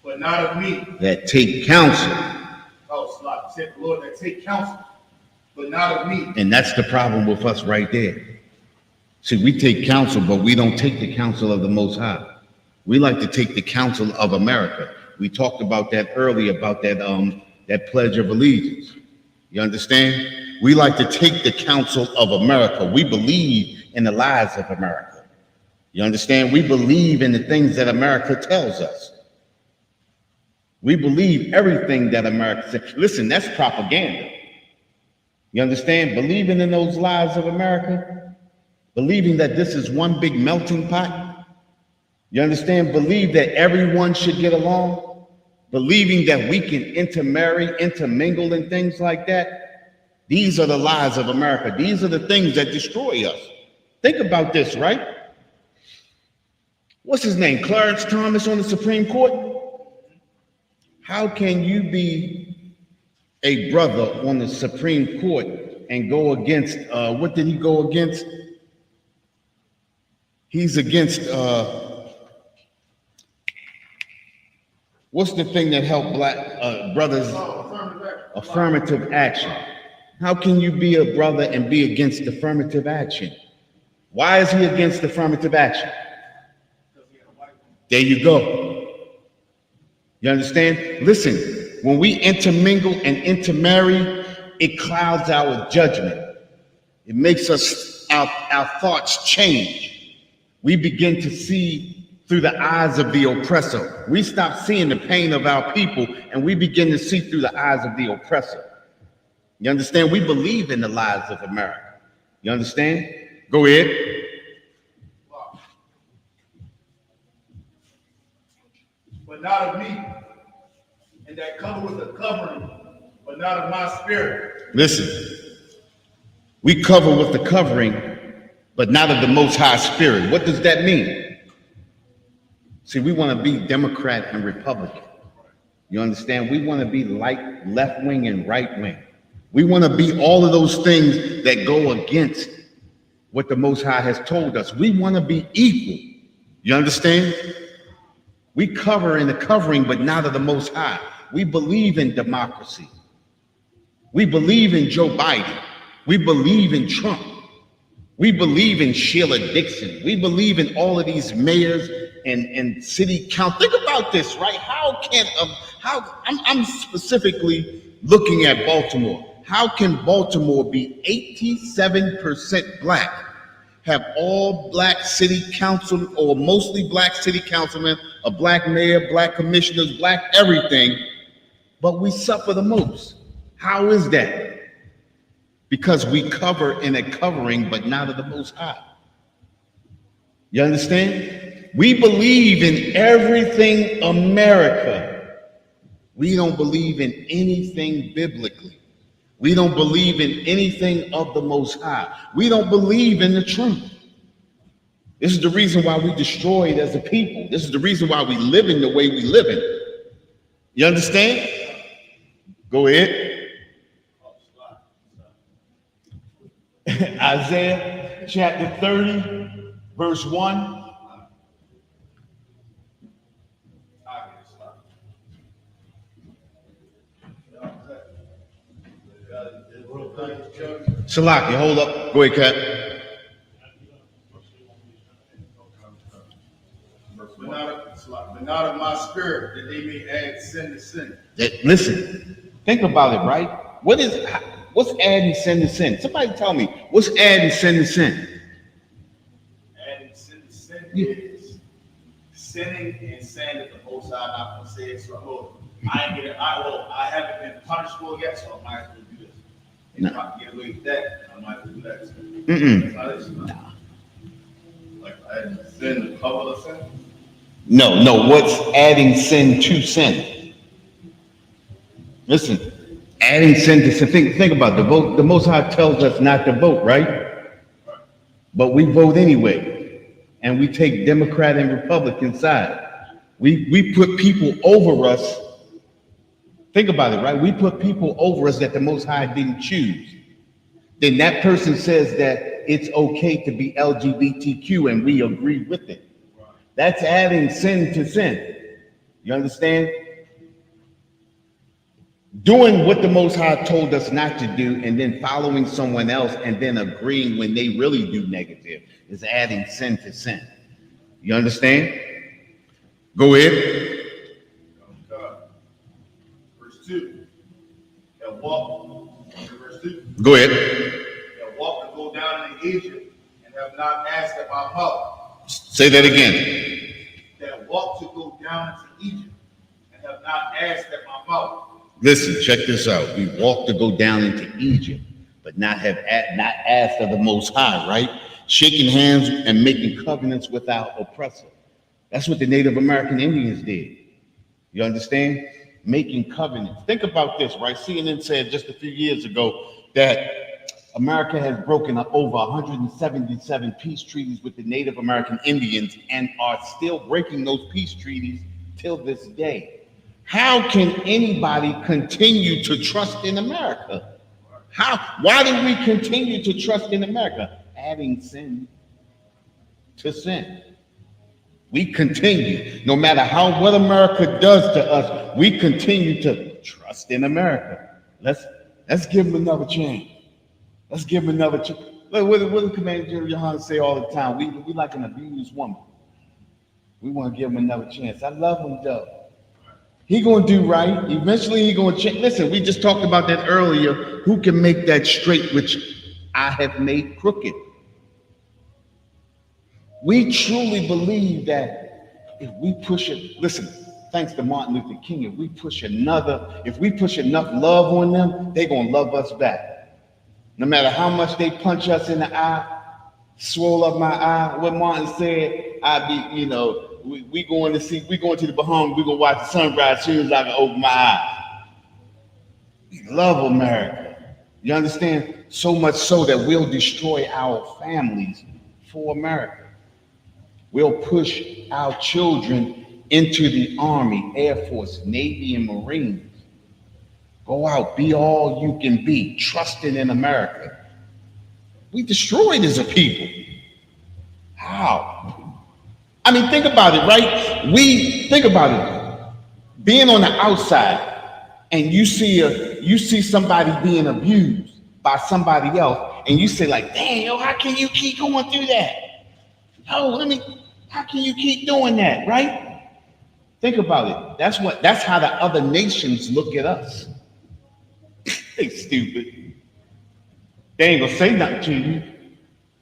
but not of me. that take counsel. Oh, Salaki, said the Lord, that take counsel, but not of me. And that's the problem with us right there. See, we take counsel, but we don't take the counsel of the Most High. We like to take the counsel of America. We talked about that earlier, about that Pledge of Allegiance. You understand? We like to take the counsel of America. We believe in the lies of America. You understand? We believe in the things that America tells us. We believe everything that America says. Listen, that's propaganda. You understand? Believing in those lies of America, believing that this is one big melting pot. You understand? Believe that everyone should get along, believing that we can intermarry, intermingle, and things like that. These are the lies of America. These are the things that destroy us. Think about this, right? What's his name? Clarence Thomas on the Supreme Court? How can you be a brother on the Supreme Court and go against, what did he go against? He's against, what's the thing that helped black brothers? Affirmative action. How can you be a brother and be against affirmative action? Why is he against affirmative action? There you go. You understand? Listen, when we intermingle and intermarry, it clouds our judgment. It makes us, our thoughts change. We begin to see through the eyes of the oppressor. We stop seeing the pain of our people and we begin to see through the eyes of the oppressor. You understand? We believe in the lies of America. You understand? Go ahead. But not of me, and that cover with a covering, but not of my spirit. Listen, we cover with the covering, but not of the Most High Spirit. What does that mean? See, we want to be Democrat and Republican. You understand? We want to be like left wing and right wing. We want to be all of those things that go against what the Most High has told us. We want to be equal. You understand? We cover in the covering, but not of the Most High. We believe in democracy. We believe in Joe Biden. We believe in Trump. We believe in Sheila Dixon. We believe in all of these mayors and city council. Think about this, right? I'm specifically looking at Baltimore. How can Baltimore be 87% black, have all black city council or mostly black city councilmen, a black mayor, black commissioners, black everything, but we suffer the most? How is that? Because we cover in a covering, but not of the Most High. You understand? We believe in everything America. We don't believe in anything biblically. We don't believe in anything of the Most High. We don't believe in the truth. This is the reason why we destroyed as a people. This is the reason why we live in the way we live in. You understand? Go ahead. Isaiah chapter 30, verse 1. Salaki, hold up. Go ahead, Kat. But not of my spirit, that they may add sin to sin. Listen, think about it, right? What's adding sin to sin? Somebody tell me, what's adding sin to sin? Adding sin to sin is sinning and saying that the Most High not going to say it. So I haven't been punished for it yet, so I might as well do this. And if I can get away with that, I might as well do that. That's not it. Like adding sin to cover the sin. No, what's adding sin to sin? Listen, adding sin to sin. Think about the vote. The Most High tells us not to vote, right? But we vote anyway, and we take Democrat and Republican side. We put people over us. Think about it, right? We put people over us that the Most High didn't choose. Then that person says that it's okay to be LGBTQ, and we agree with it. That's adding sin to sin. You understand? Doing what the Most High told us not to do and then following someone else and then agreeing when they really do negative is adding sin to sin. You understand? Go ahead. Verse 2. They'll walk. Verse 2. Go ahead. They'll walk and go down into Egypt and have not asked at my mouth. Say that again. That walk to go down into Egypt and have not asked at my mouth. Listen, check this out. We walked to go down into Egypt, but not asked of the Most High, right? Shaking hands and making covenants with our oppressor. That's what the Native American Indians did. You understand? Making covenants. Think about this, right? CNN said just a few years ago that America has broken up over 177 peace treaties with the Native American Indians and are still breaking those peace treaties till this day. How can anybody continue to trust in America? Why do we continue to trust in America? Adding sin to sin. We continue, no matter what America does to us, we continue to trust in America. Let's give them another chance. Let's give them another chance. Look, what does Commander General Yohanan say all the time? We like an abused woman. We want to give him another chance. I love him though. He gonna do right. Eventually he gonna change. Listen, we just talked about that earlier. Who can make that straight which I have made crooked? We truly believe that if we push it, listen, thanks to Martin Luther King, if we push enough love on them, they're gonna love us back. No matter how much they punch us in the eye, swole up my eye, what Martin said, we going to the Bahamas, we gonna watch the sunrise as soon as I can open my eyes. We love America. You understand? So much so that we'll destroy our families for America. We'll push our children into the Army, Air Force, Navy, and Marines. Go out, be all you can be, trusting in America. We destroyed as a people. How? I mean, think about it, right? Think about it. Being on the outside and you see somebody being abused by somebody else, and you say like, "Damn, yo, how can you keep going through that? How can you keep doing that?" Right? Think about it. That's how the other nations look at us. They stupid. They ain't gonna say nothing to you,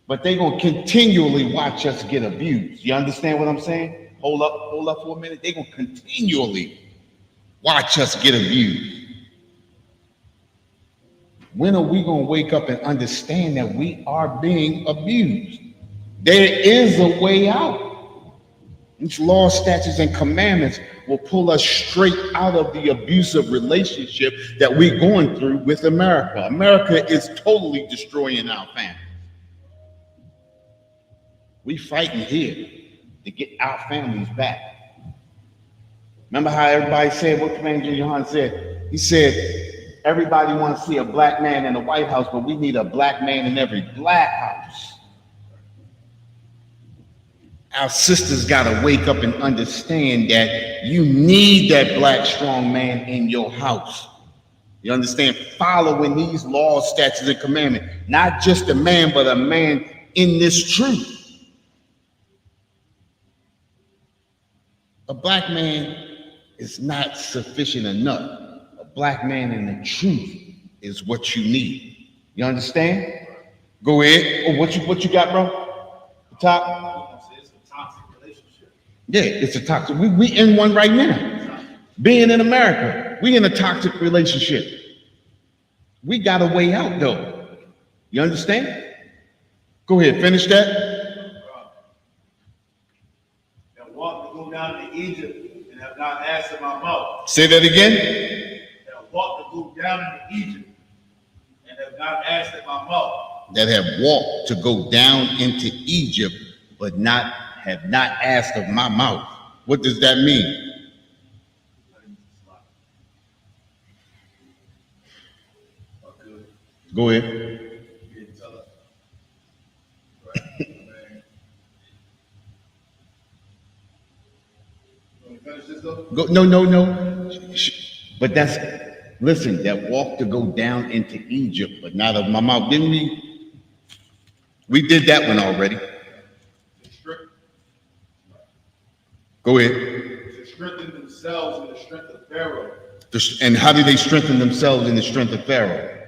but they gonna continually watch us get abused. You understand what I'm saying? Hold up for a minute. They gonna continually watch us get abused. When are we gonna wake up and understand that we are being abused? There is a way out. These laws, statutes, and commandments will pull us straight out of the abusive relationship that we're going through with America. America is totally destroying our families. We fighting here to get our families back. Remember how everybody said, what Commander Yohanan said? He said, everybody wants to see a black man in the White House, but we need a black man in every black house. Our sisters got to wake up and understand that you need that black strong man in your house. You understand? Following these laws, statutes, and commandments. Not just a man, but a man in this truth. A black man is not sufficient enough. A black man in the truth is what you need. You understand? Go ahead. Oh, what you got, bro? The top? Yeah, it's a toxic. We in one right now. Being in America, we in a toxic relationship. We got a way out though. You understand? Go ahead, finish that. That walk to go down to Egypt and have not asked in my mouth. Say that again. That walk to go down into Egypt and have not asked in my mouth. That have walked to go down into Egypt, but have not asked of my mouth. What does that mean? Go ahead. messages though? Go, no. But that's, listen, that walk to go down into Egypt, but not of my mouth. Didn't we? We did that one already. To strengthen, Go ahead. to strengthen themselves in the strength of Pharaoh. And how do they strengthen themselves in the strength of Pharaoh?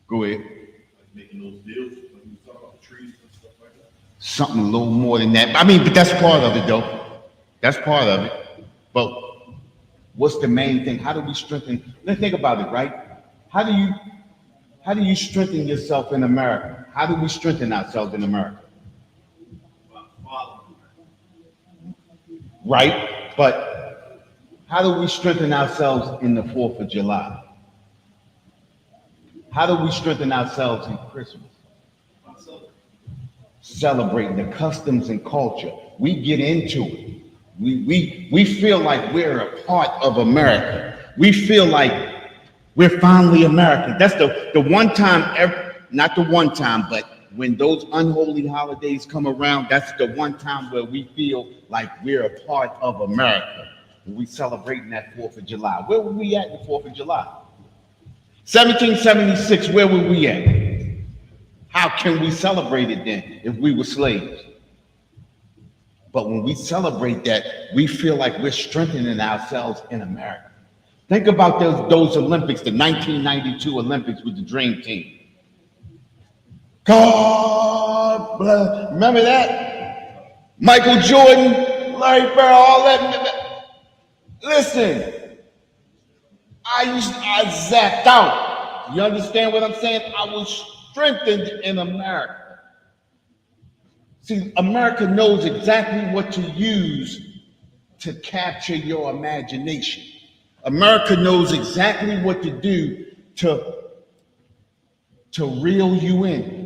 Go ahead. Like making those deals, like you talk about the trees and stuff like that. Something a little more than that. I mean, but that's part of it, though. That's part of it. But what's the main thing? How do we strengthen? Let's think about it, right? How do you strengthen yourself in America? How do we strengthen ourselves in America? Father. Right? But how do we strengthen ourselves in the 4th of July? How do we strengthen ourselves in Christmas? Celebrating the customs and culture. We get into it. We feel like we're a part of America. We feel like we're finally American. That's the one time, not the one time, but when those unholy holidays come around, that's the one time where we feel like we're a part of America. When we celebrating that 4th of July. Where were we at the 4th of July? 1776, where were we at? How can we celebrate it then if we were slaves? But when we celebrate that, we feel like we're strengthening ourselves in America. Think about those Olympics, the 1992 Olympics with the Dream Team. God bless. Remember that? Michael Jordan, Larry Bird, all that. Listen, I zapped out. You understand what I'm saying? I was strengthened in America. See, America knows exactly what to use to capture your imagination. America knows exactly what to do to reel you in.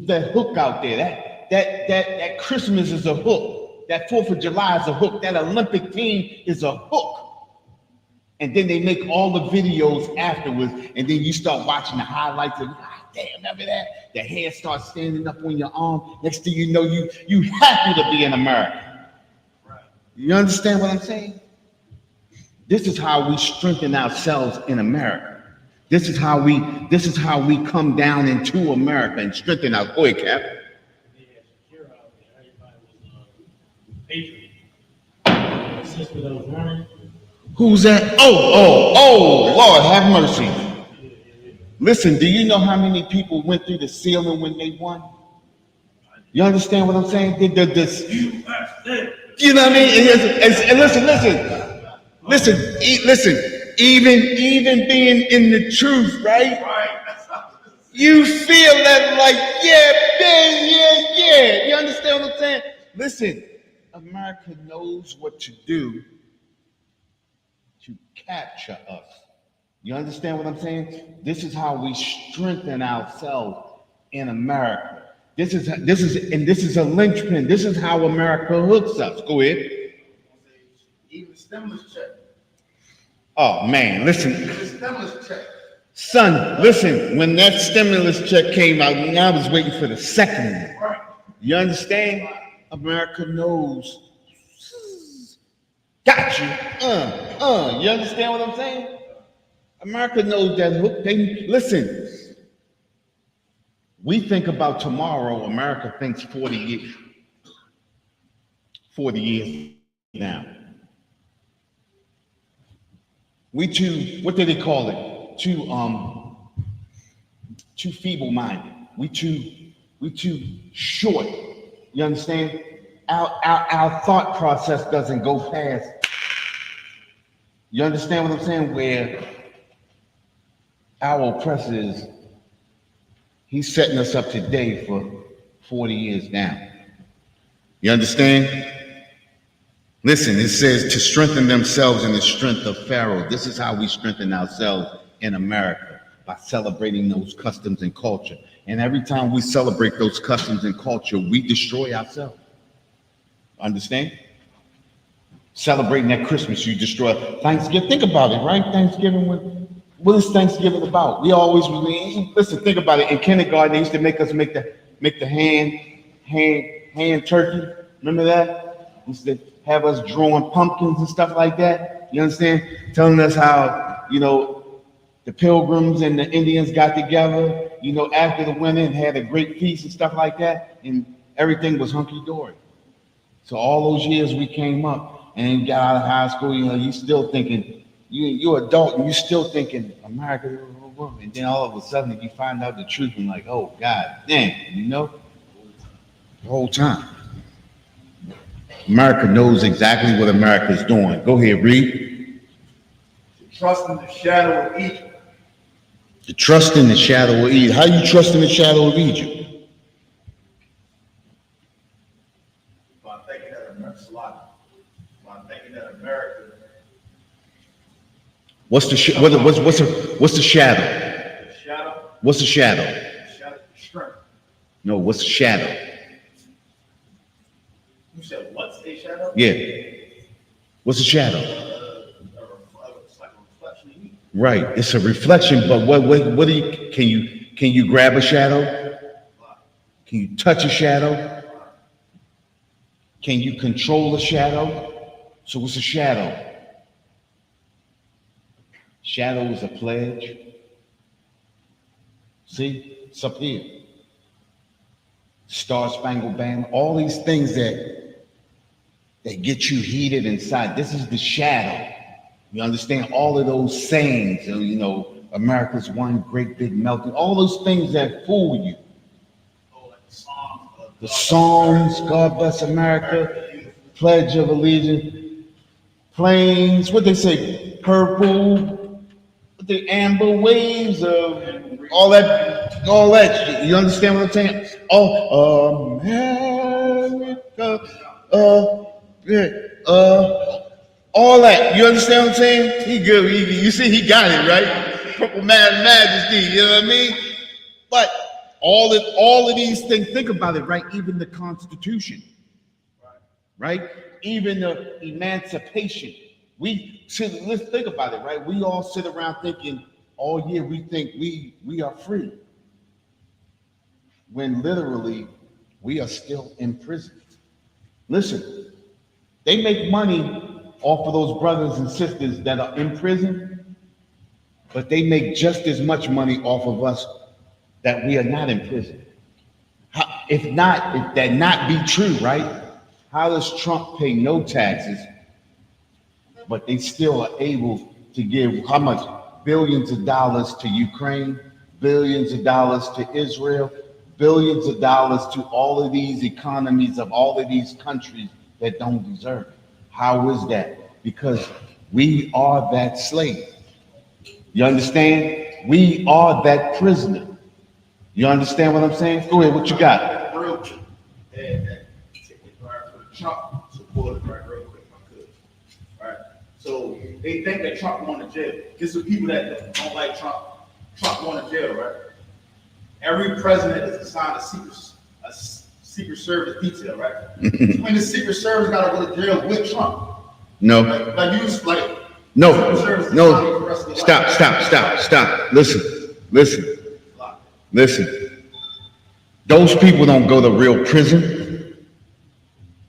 That hook out there, that Christmas is a hook. That 4th of July is a hook. That Olympic team is a hook. And then they make all the videos afterwards, and then you start watching the highlights of, damn, remember that? The hair starts standing up on your arm. Next thing you know, you happy to be in America. You understand what I'm saying? This is how we strengthen ourselves in America. This is how we come down into America and strengthen our. Go ahead, Cap. They had Shakira out there. Everybody was patriot. The sister that was running. Who's that? Oh, Lord, have mercy. Listen, do you know how many people went through the ceiling when they won? You understand what I'm saying? You know what I mean? And listen, even being in the truth, right? You feel that like, yeah. You understand what I'm saying? Listen, America knows what to do to capture us. You understand what I'm saying? This is how we strengthen ourselves in America. This is a linchpin. This is how America hooks us. Go ahead. Even the stimulus check. Oh man, listen. The stimulus check. Son, listen, when that stimulus check came out, I was waiting for the second one. Right. You understand? America knows. Got you. You understand what I'm saying? America knows that hook. Listen. We think about tomorrow. America thinks 40 years. 40 years now. We too. What do they call it? Too feeble-minded. We too short. You understand? Our thought process doesn't go past. You understand what I'm saying? Where our oppressor is, he's setting us up today for 40 years now. You understand? Listen, it says to strengthen themselves in the strength of Pharaoh. This is how we strengthen ourselves in America, by celebrating those customs and culture. And every time we celebrate those customs and culture, we destroy ourselves. Understand? Celebrating that Christmas, you destroy. Thanksgiving, think about it, right? Thanksgiving, what is Thanksgiving about? We always, listen, think about it. In kindergarten, they used to make us make the hand turkey. Remember that? have us drawing pumpkins and stuff like that. You understand? Telling us how, the Pilgrims and the Indians got together, after the winter and had a great feast and stuff like that, and everything was hunky-dory. So all those years we came up and got out of high school, you still thinking, you're adult and you still thinking America, and then all of a sudden you find out the truth and like, oh God, damn, the whole time. America knows exactly what America's doing. Go ahead, read. To trust in the shadow of Egypt. To trust in the shadow of Egypt. How you trust in the shadow of Egypt? By thinking that America. What's the shadow? The shadow. What's the shadow? The shadow of strength. No, what's the shadow? You said what's a shadow? Yeah. What's a shadow? It's like a reflection of you. Right. It's a reflection, but what do you can you grab a shadow? Can you touch a shadow? Can you control a shadow? So what's a shadow? Shadow is a pledge. See, it's up here. Star Spangled Banner, all these things that get you heated inside. This is the shadow. You understand all of those sayings, America's one great big melting, all those things that fool you. Like the songs, God Bless America, Pledge of Allegiance, planes, what they say, purple, the amber waves of all that shit. You understand what I'm saying? Oh, America, all that. You understand what I'm saying? He good. You see, he got it right. Purple Majesty. You know what I mean? But all of these things. Think about it, right? Even the Constitution, right? Even the Emancipation. Let's think about it, right? We all sit around thinking all year we think we are free, when literally we are still in prison. Listen, they make money off of those brothers and sisters that are in prison, but they make just as much money off of us that we are not in prison. If that not be true, right? How does Trump pay no taxes, but they still are able to give how much? Billions of dollars to Ukraine, billions of dollars to Israel, billions of dollars to all of these economies of all of these countries that don't deserve it. How is that? Because we are that slave. You understand? We are that prisoner. You understand what I'm saying? Go ahead, what you got? Real quick. And Trump supported real quick, if I could. All right. So they think that Trump going to jail. This is people that don't like Trump. Trump going to jail, right? Every president is assigned a secret service detail, right? When the secret service got to go to jail with Trump. No. No. Stop. Listen. Those people don't go to real prison.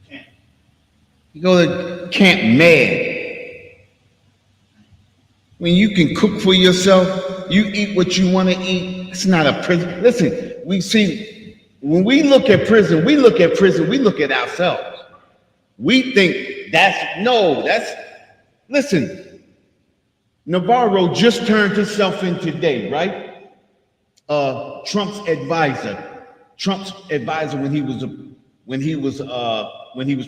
Can't. You go to Camp Med. When you can cook for yourself, you eat what you want to eat. It's not a prison. Listen, when we look at prison, we look at ourselves. We think listen, Navarro just turned himself in today, right? Trump's advisor when he was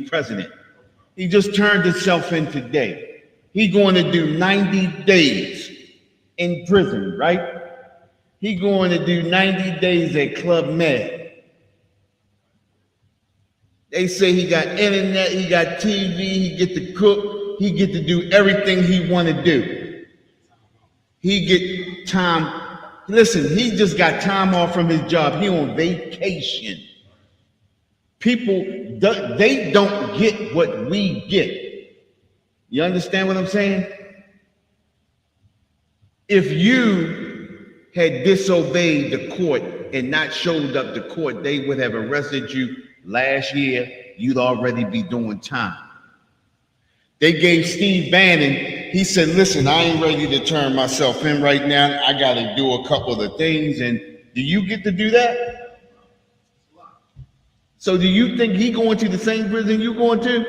president. He just turned himself in today. He's going to do 90 days in prison, right? He's going to do 90 days at Club Med. They say he got internet, he got TV, he get to cook, he get to do everything he want to do. He get time. Listen, he just got time off from his job. He on vacation. People, they don't get what we get. You understand what I'm saying? If you had disobeyed the court and not showed up to court, they would have arrested you last year. You'd already be doing time. They gave Steve Bannon, he said, listen, I ain't ready to turn myself in right now. I got to do a couple of things. And do you get to do that? So do you think he going to the same prison you going to?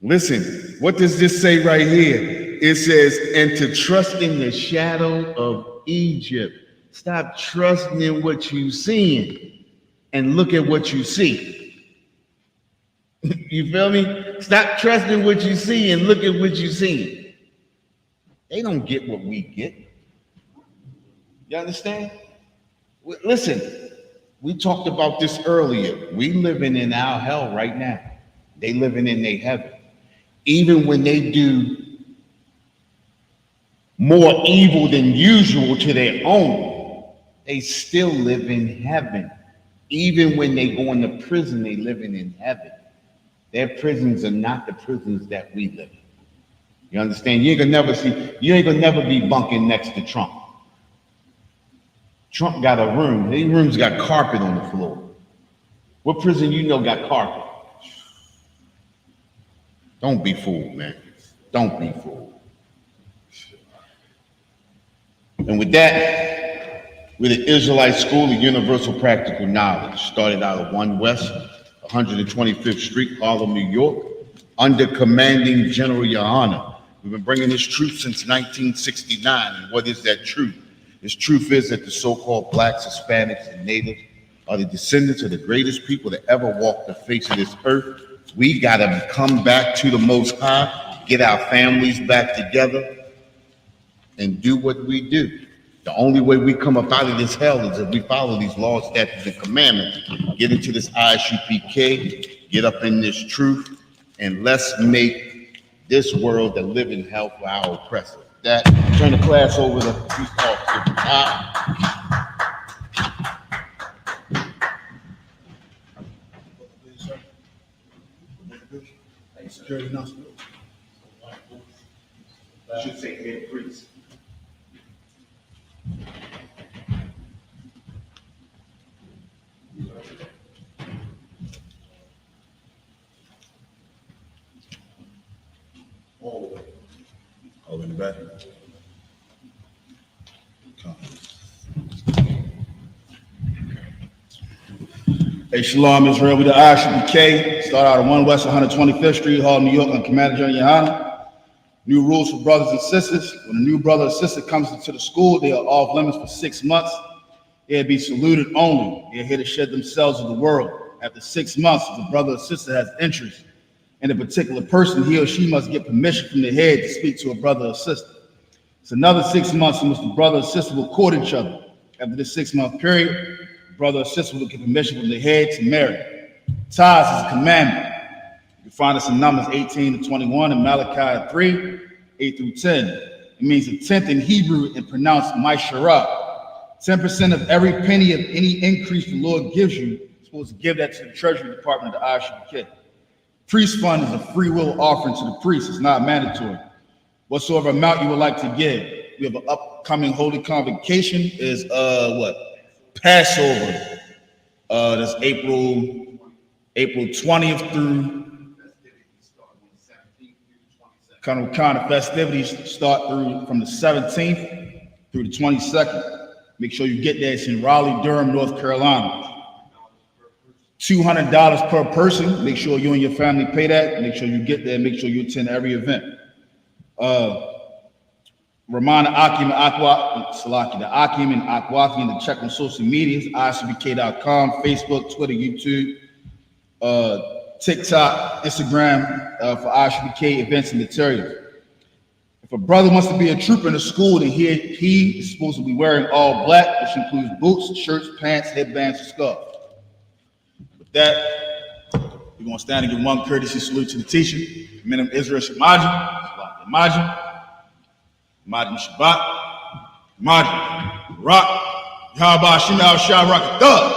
Listen, what does this say right here? It says, and to trust in the shadow of Egypt. Stop trusting in what you seeing and look at what you see. You feel me? Stop trusting what you see and look at what you see. They don't get what we get. You understand? Listen, we talked about this earlier. We living in our hell right now. They living in their heaven. Even when they do more evil than usual to their own, they still live in heaven. Even when they go into prison, they living in heaven. Their prisons are not the prisons that we live in. You understand? You ain't gonna never be bunking next to Trump. Trump got a room. His room's got carpet on the floor. What prison you know got carpet? Don't be fooled, man. Don't be fooled. And with that, we're the Israelite School of Universal Practical Knowledge. Started out of 1 West, 125th Street, Harlem, New York, under commanding General Yohana. We've been bringing this truth since 1969. And what is that truth? This truth is that the so-called blacks, Hispanics, and natives are the descendants of the greatest people that ever walked the face of this earth. We got to come back to the Most High, get our families back together, and do what we do. The only way we come up out of this hell is if we follow these laws, statutes, and commandments. Get into this ISUPK, get up in this truth, and let's make this world the living hell for our oppressor. That turn the class over to Police Officer. Security announcement. Should say head priest. All the way. All in the back. Come. Hey, Shalom, Israel. We the ISUPK. Start out at 1 West 125th Street, Harlem, New York, on Commander General Yohana. New rules for brothers and sisters. When a new brother or sister comes into the school, they are off limits for 6 months. They'll be saluted only. They're here to shed themselves with the world. After 6 months, if the brother or sister has interest in a particular person, he or she must get permission from the head to speak to a brother or sister. It's another 6 months in which the brother or sister will court each other. After this 6-month period, the brother or sister will get permission from the head to marry. Tithes is a commandment. You can find us in Numbers 18-21 and Malachi 3, 8 through 10. It means a tenth in Hebrew and pronounced Maishara. 10% of every penny of any increase the Lord gives you, you're supposed to give that to the Treasury Department of the ISUPK. Priest fund is a free will offering to the priest. It's not mandatory. Whatsoever amount you would like to give. We have an upcoming Holy Convocation is Passover. That's April 20th through kind of festivities start through from the 17th through the 22nd. Make sure you get there. It's in Raleigh, Durham, North Carolina. $200 per person. Make sure you and your family pay that. Make sure you get there. Make sure you attend every event. Ramana Akim and Salaki, the Akim and Akwaki, and the check on social medias, ISUPK.com, Facebook, Twitter, YouTube, TikTok, Instagram for ISUPK events and materials. If a brother wants to be a trooper in the school, then he is supposed to be wearing all black, which includes boots, shirts, pants, headbands, and scarves. With that, we're going to stand and give one courtesy salute to the teacher, Minimum Israel Shemaji, Madim Shabbat, Madim Rock, Yahaba Shimel Shah Rock Thug.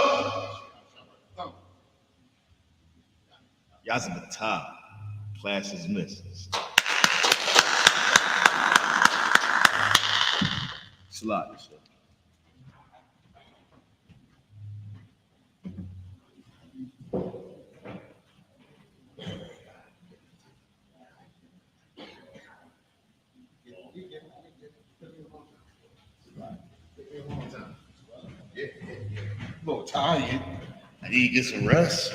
Yazabata, class is missed. Salat, sir. tired. I need to get some rest.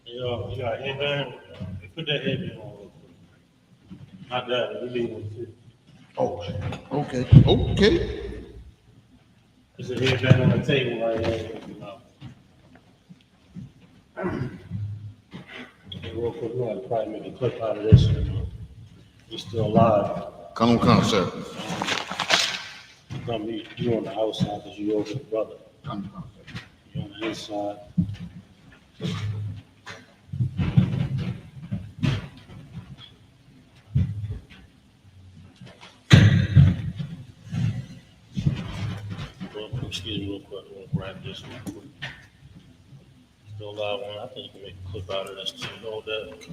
You got a headband? Put that headband on real quick. Not that, we leave it too. Oh, okay, okay. There's a headband on the table right here. Hey, real quick, we're gonna probably make a clip out of this. You're still alive. Come, sir. You on the outside because you over the brother. Come. You on the inside. Excuse me real quick, I'm gonna grab this real quick. Still alive one, I think you can make a clip out of this too, hold that.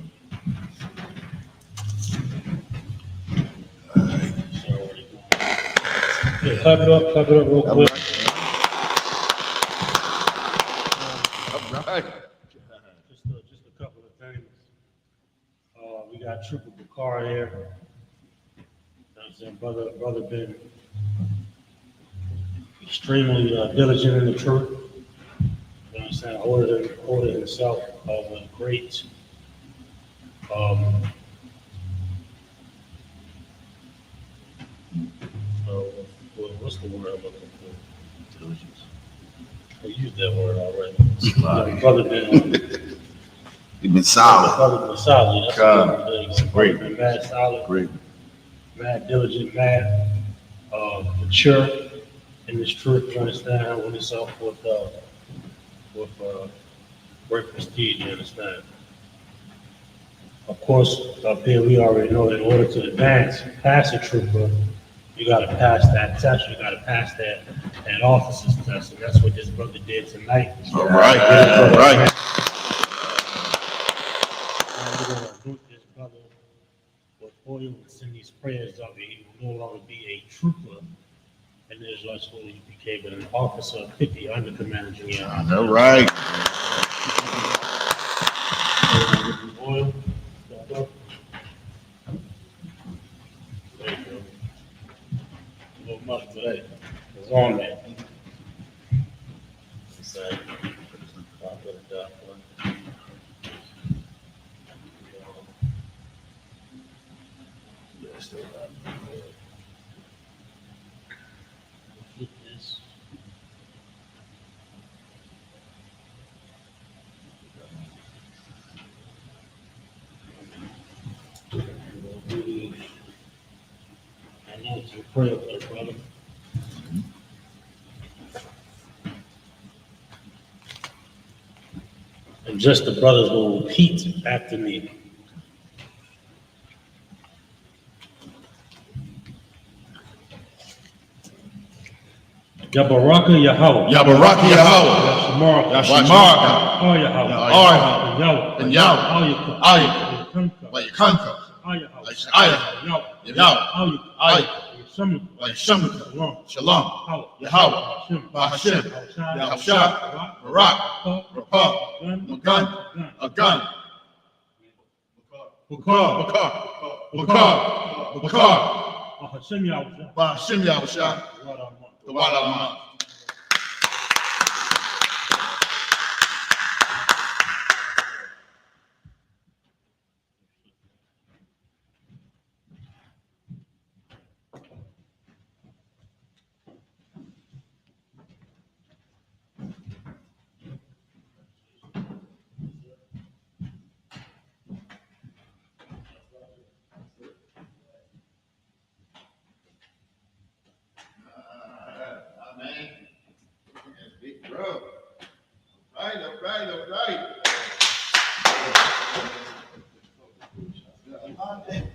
Yeah, clap it up real quick. All right. Just a couple of things. We got Trooper Bakar here. You know what I'm saying, brother been extremely diligent in the truth. You know what I'm saying, ordered himself of a great what's the word I'm looking for? Diligence. I used that word already. Brother been You've been solid. brother been solid. That's God, a good thing. great. Been mad solid, Great. mad diligent, mad mature in this truth. You understand? Handling himself with great prestige. You understand? Of course, up here we already know that in order to advance past a trooper, you got to pass that test. You got to pass that officer's test, and that's what this brother did tonight. All right, all right. And we're gonna anoint this brother with oil and send these prayers up. He will no longer be a trooper, and there's less when he became an officer of 50 under Commander Giuliani. All right. Oil. There you go. A little much today. It's on there. Inside. I'll put it down for you. Yeah, still got it. Flip this. I know it's your prayer, brother. And just the brothers will repeat after me. Yabaraka Yahweh. Yabaraka Yahweh. Yashamarka. Yashamarka. All Yahweh. All Yahweh. Yahweh. And Yahweh. All Yahweh. All Yahweh. Like you conquer. All Yahweh. All Yahweh. Yahweh. Yahweh. All All Yahweh. Shalom. Like Shemika. Shalom. Shalom. Yahweh. Bahashem. Yahushua. Barak. Rapah. Gun. A gun. Bukar. Bakar. Hashem Yahweh. Bahashem Yahushua. The Wala. Man, that's big bro. All right.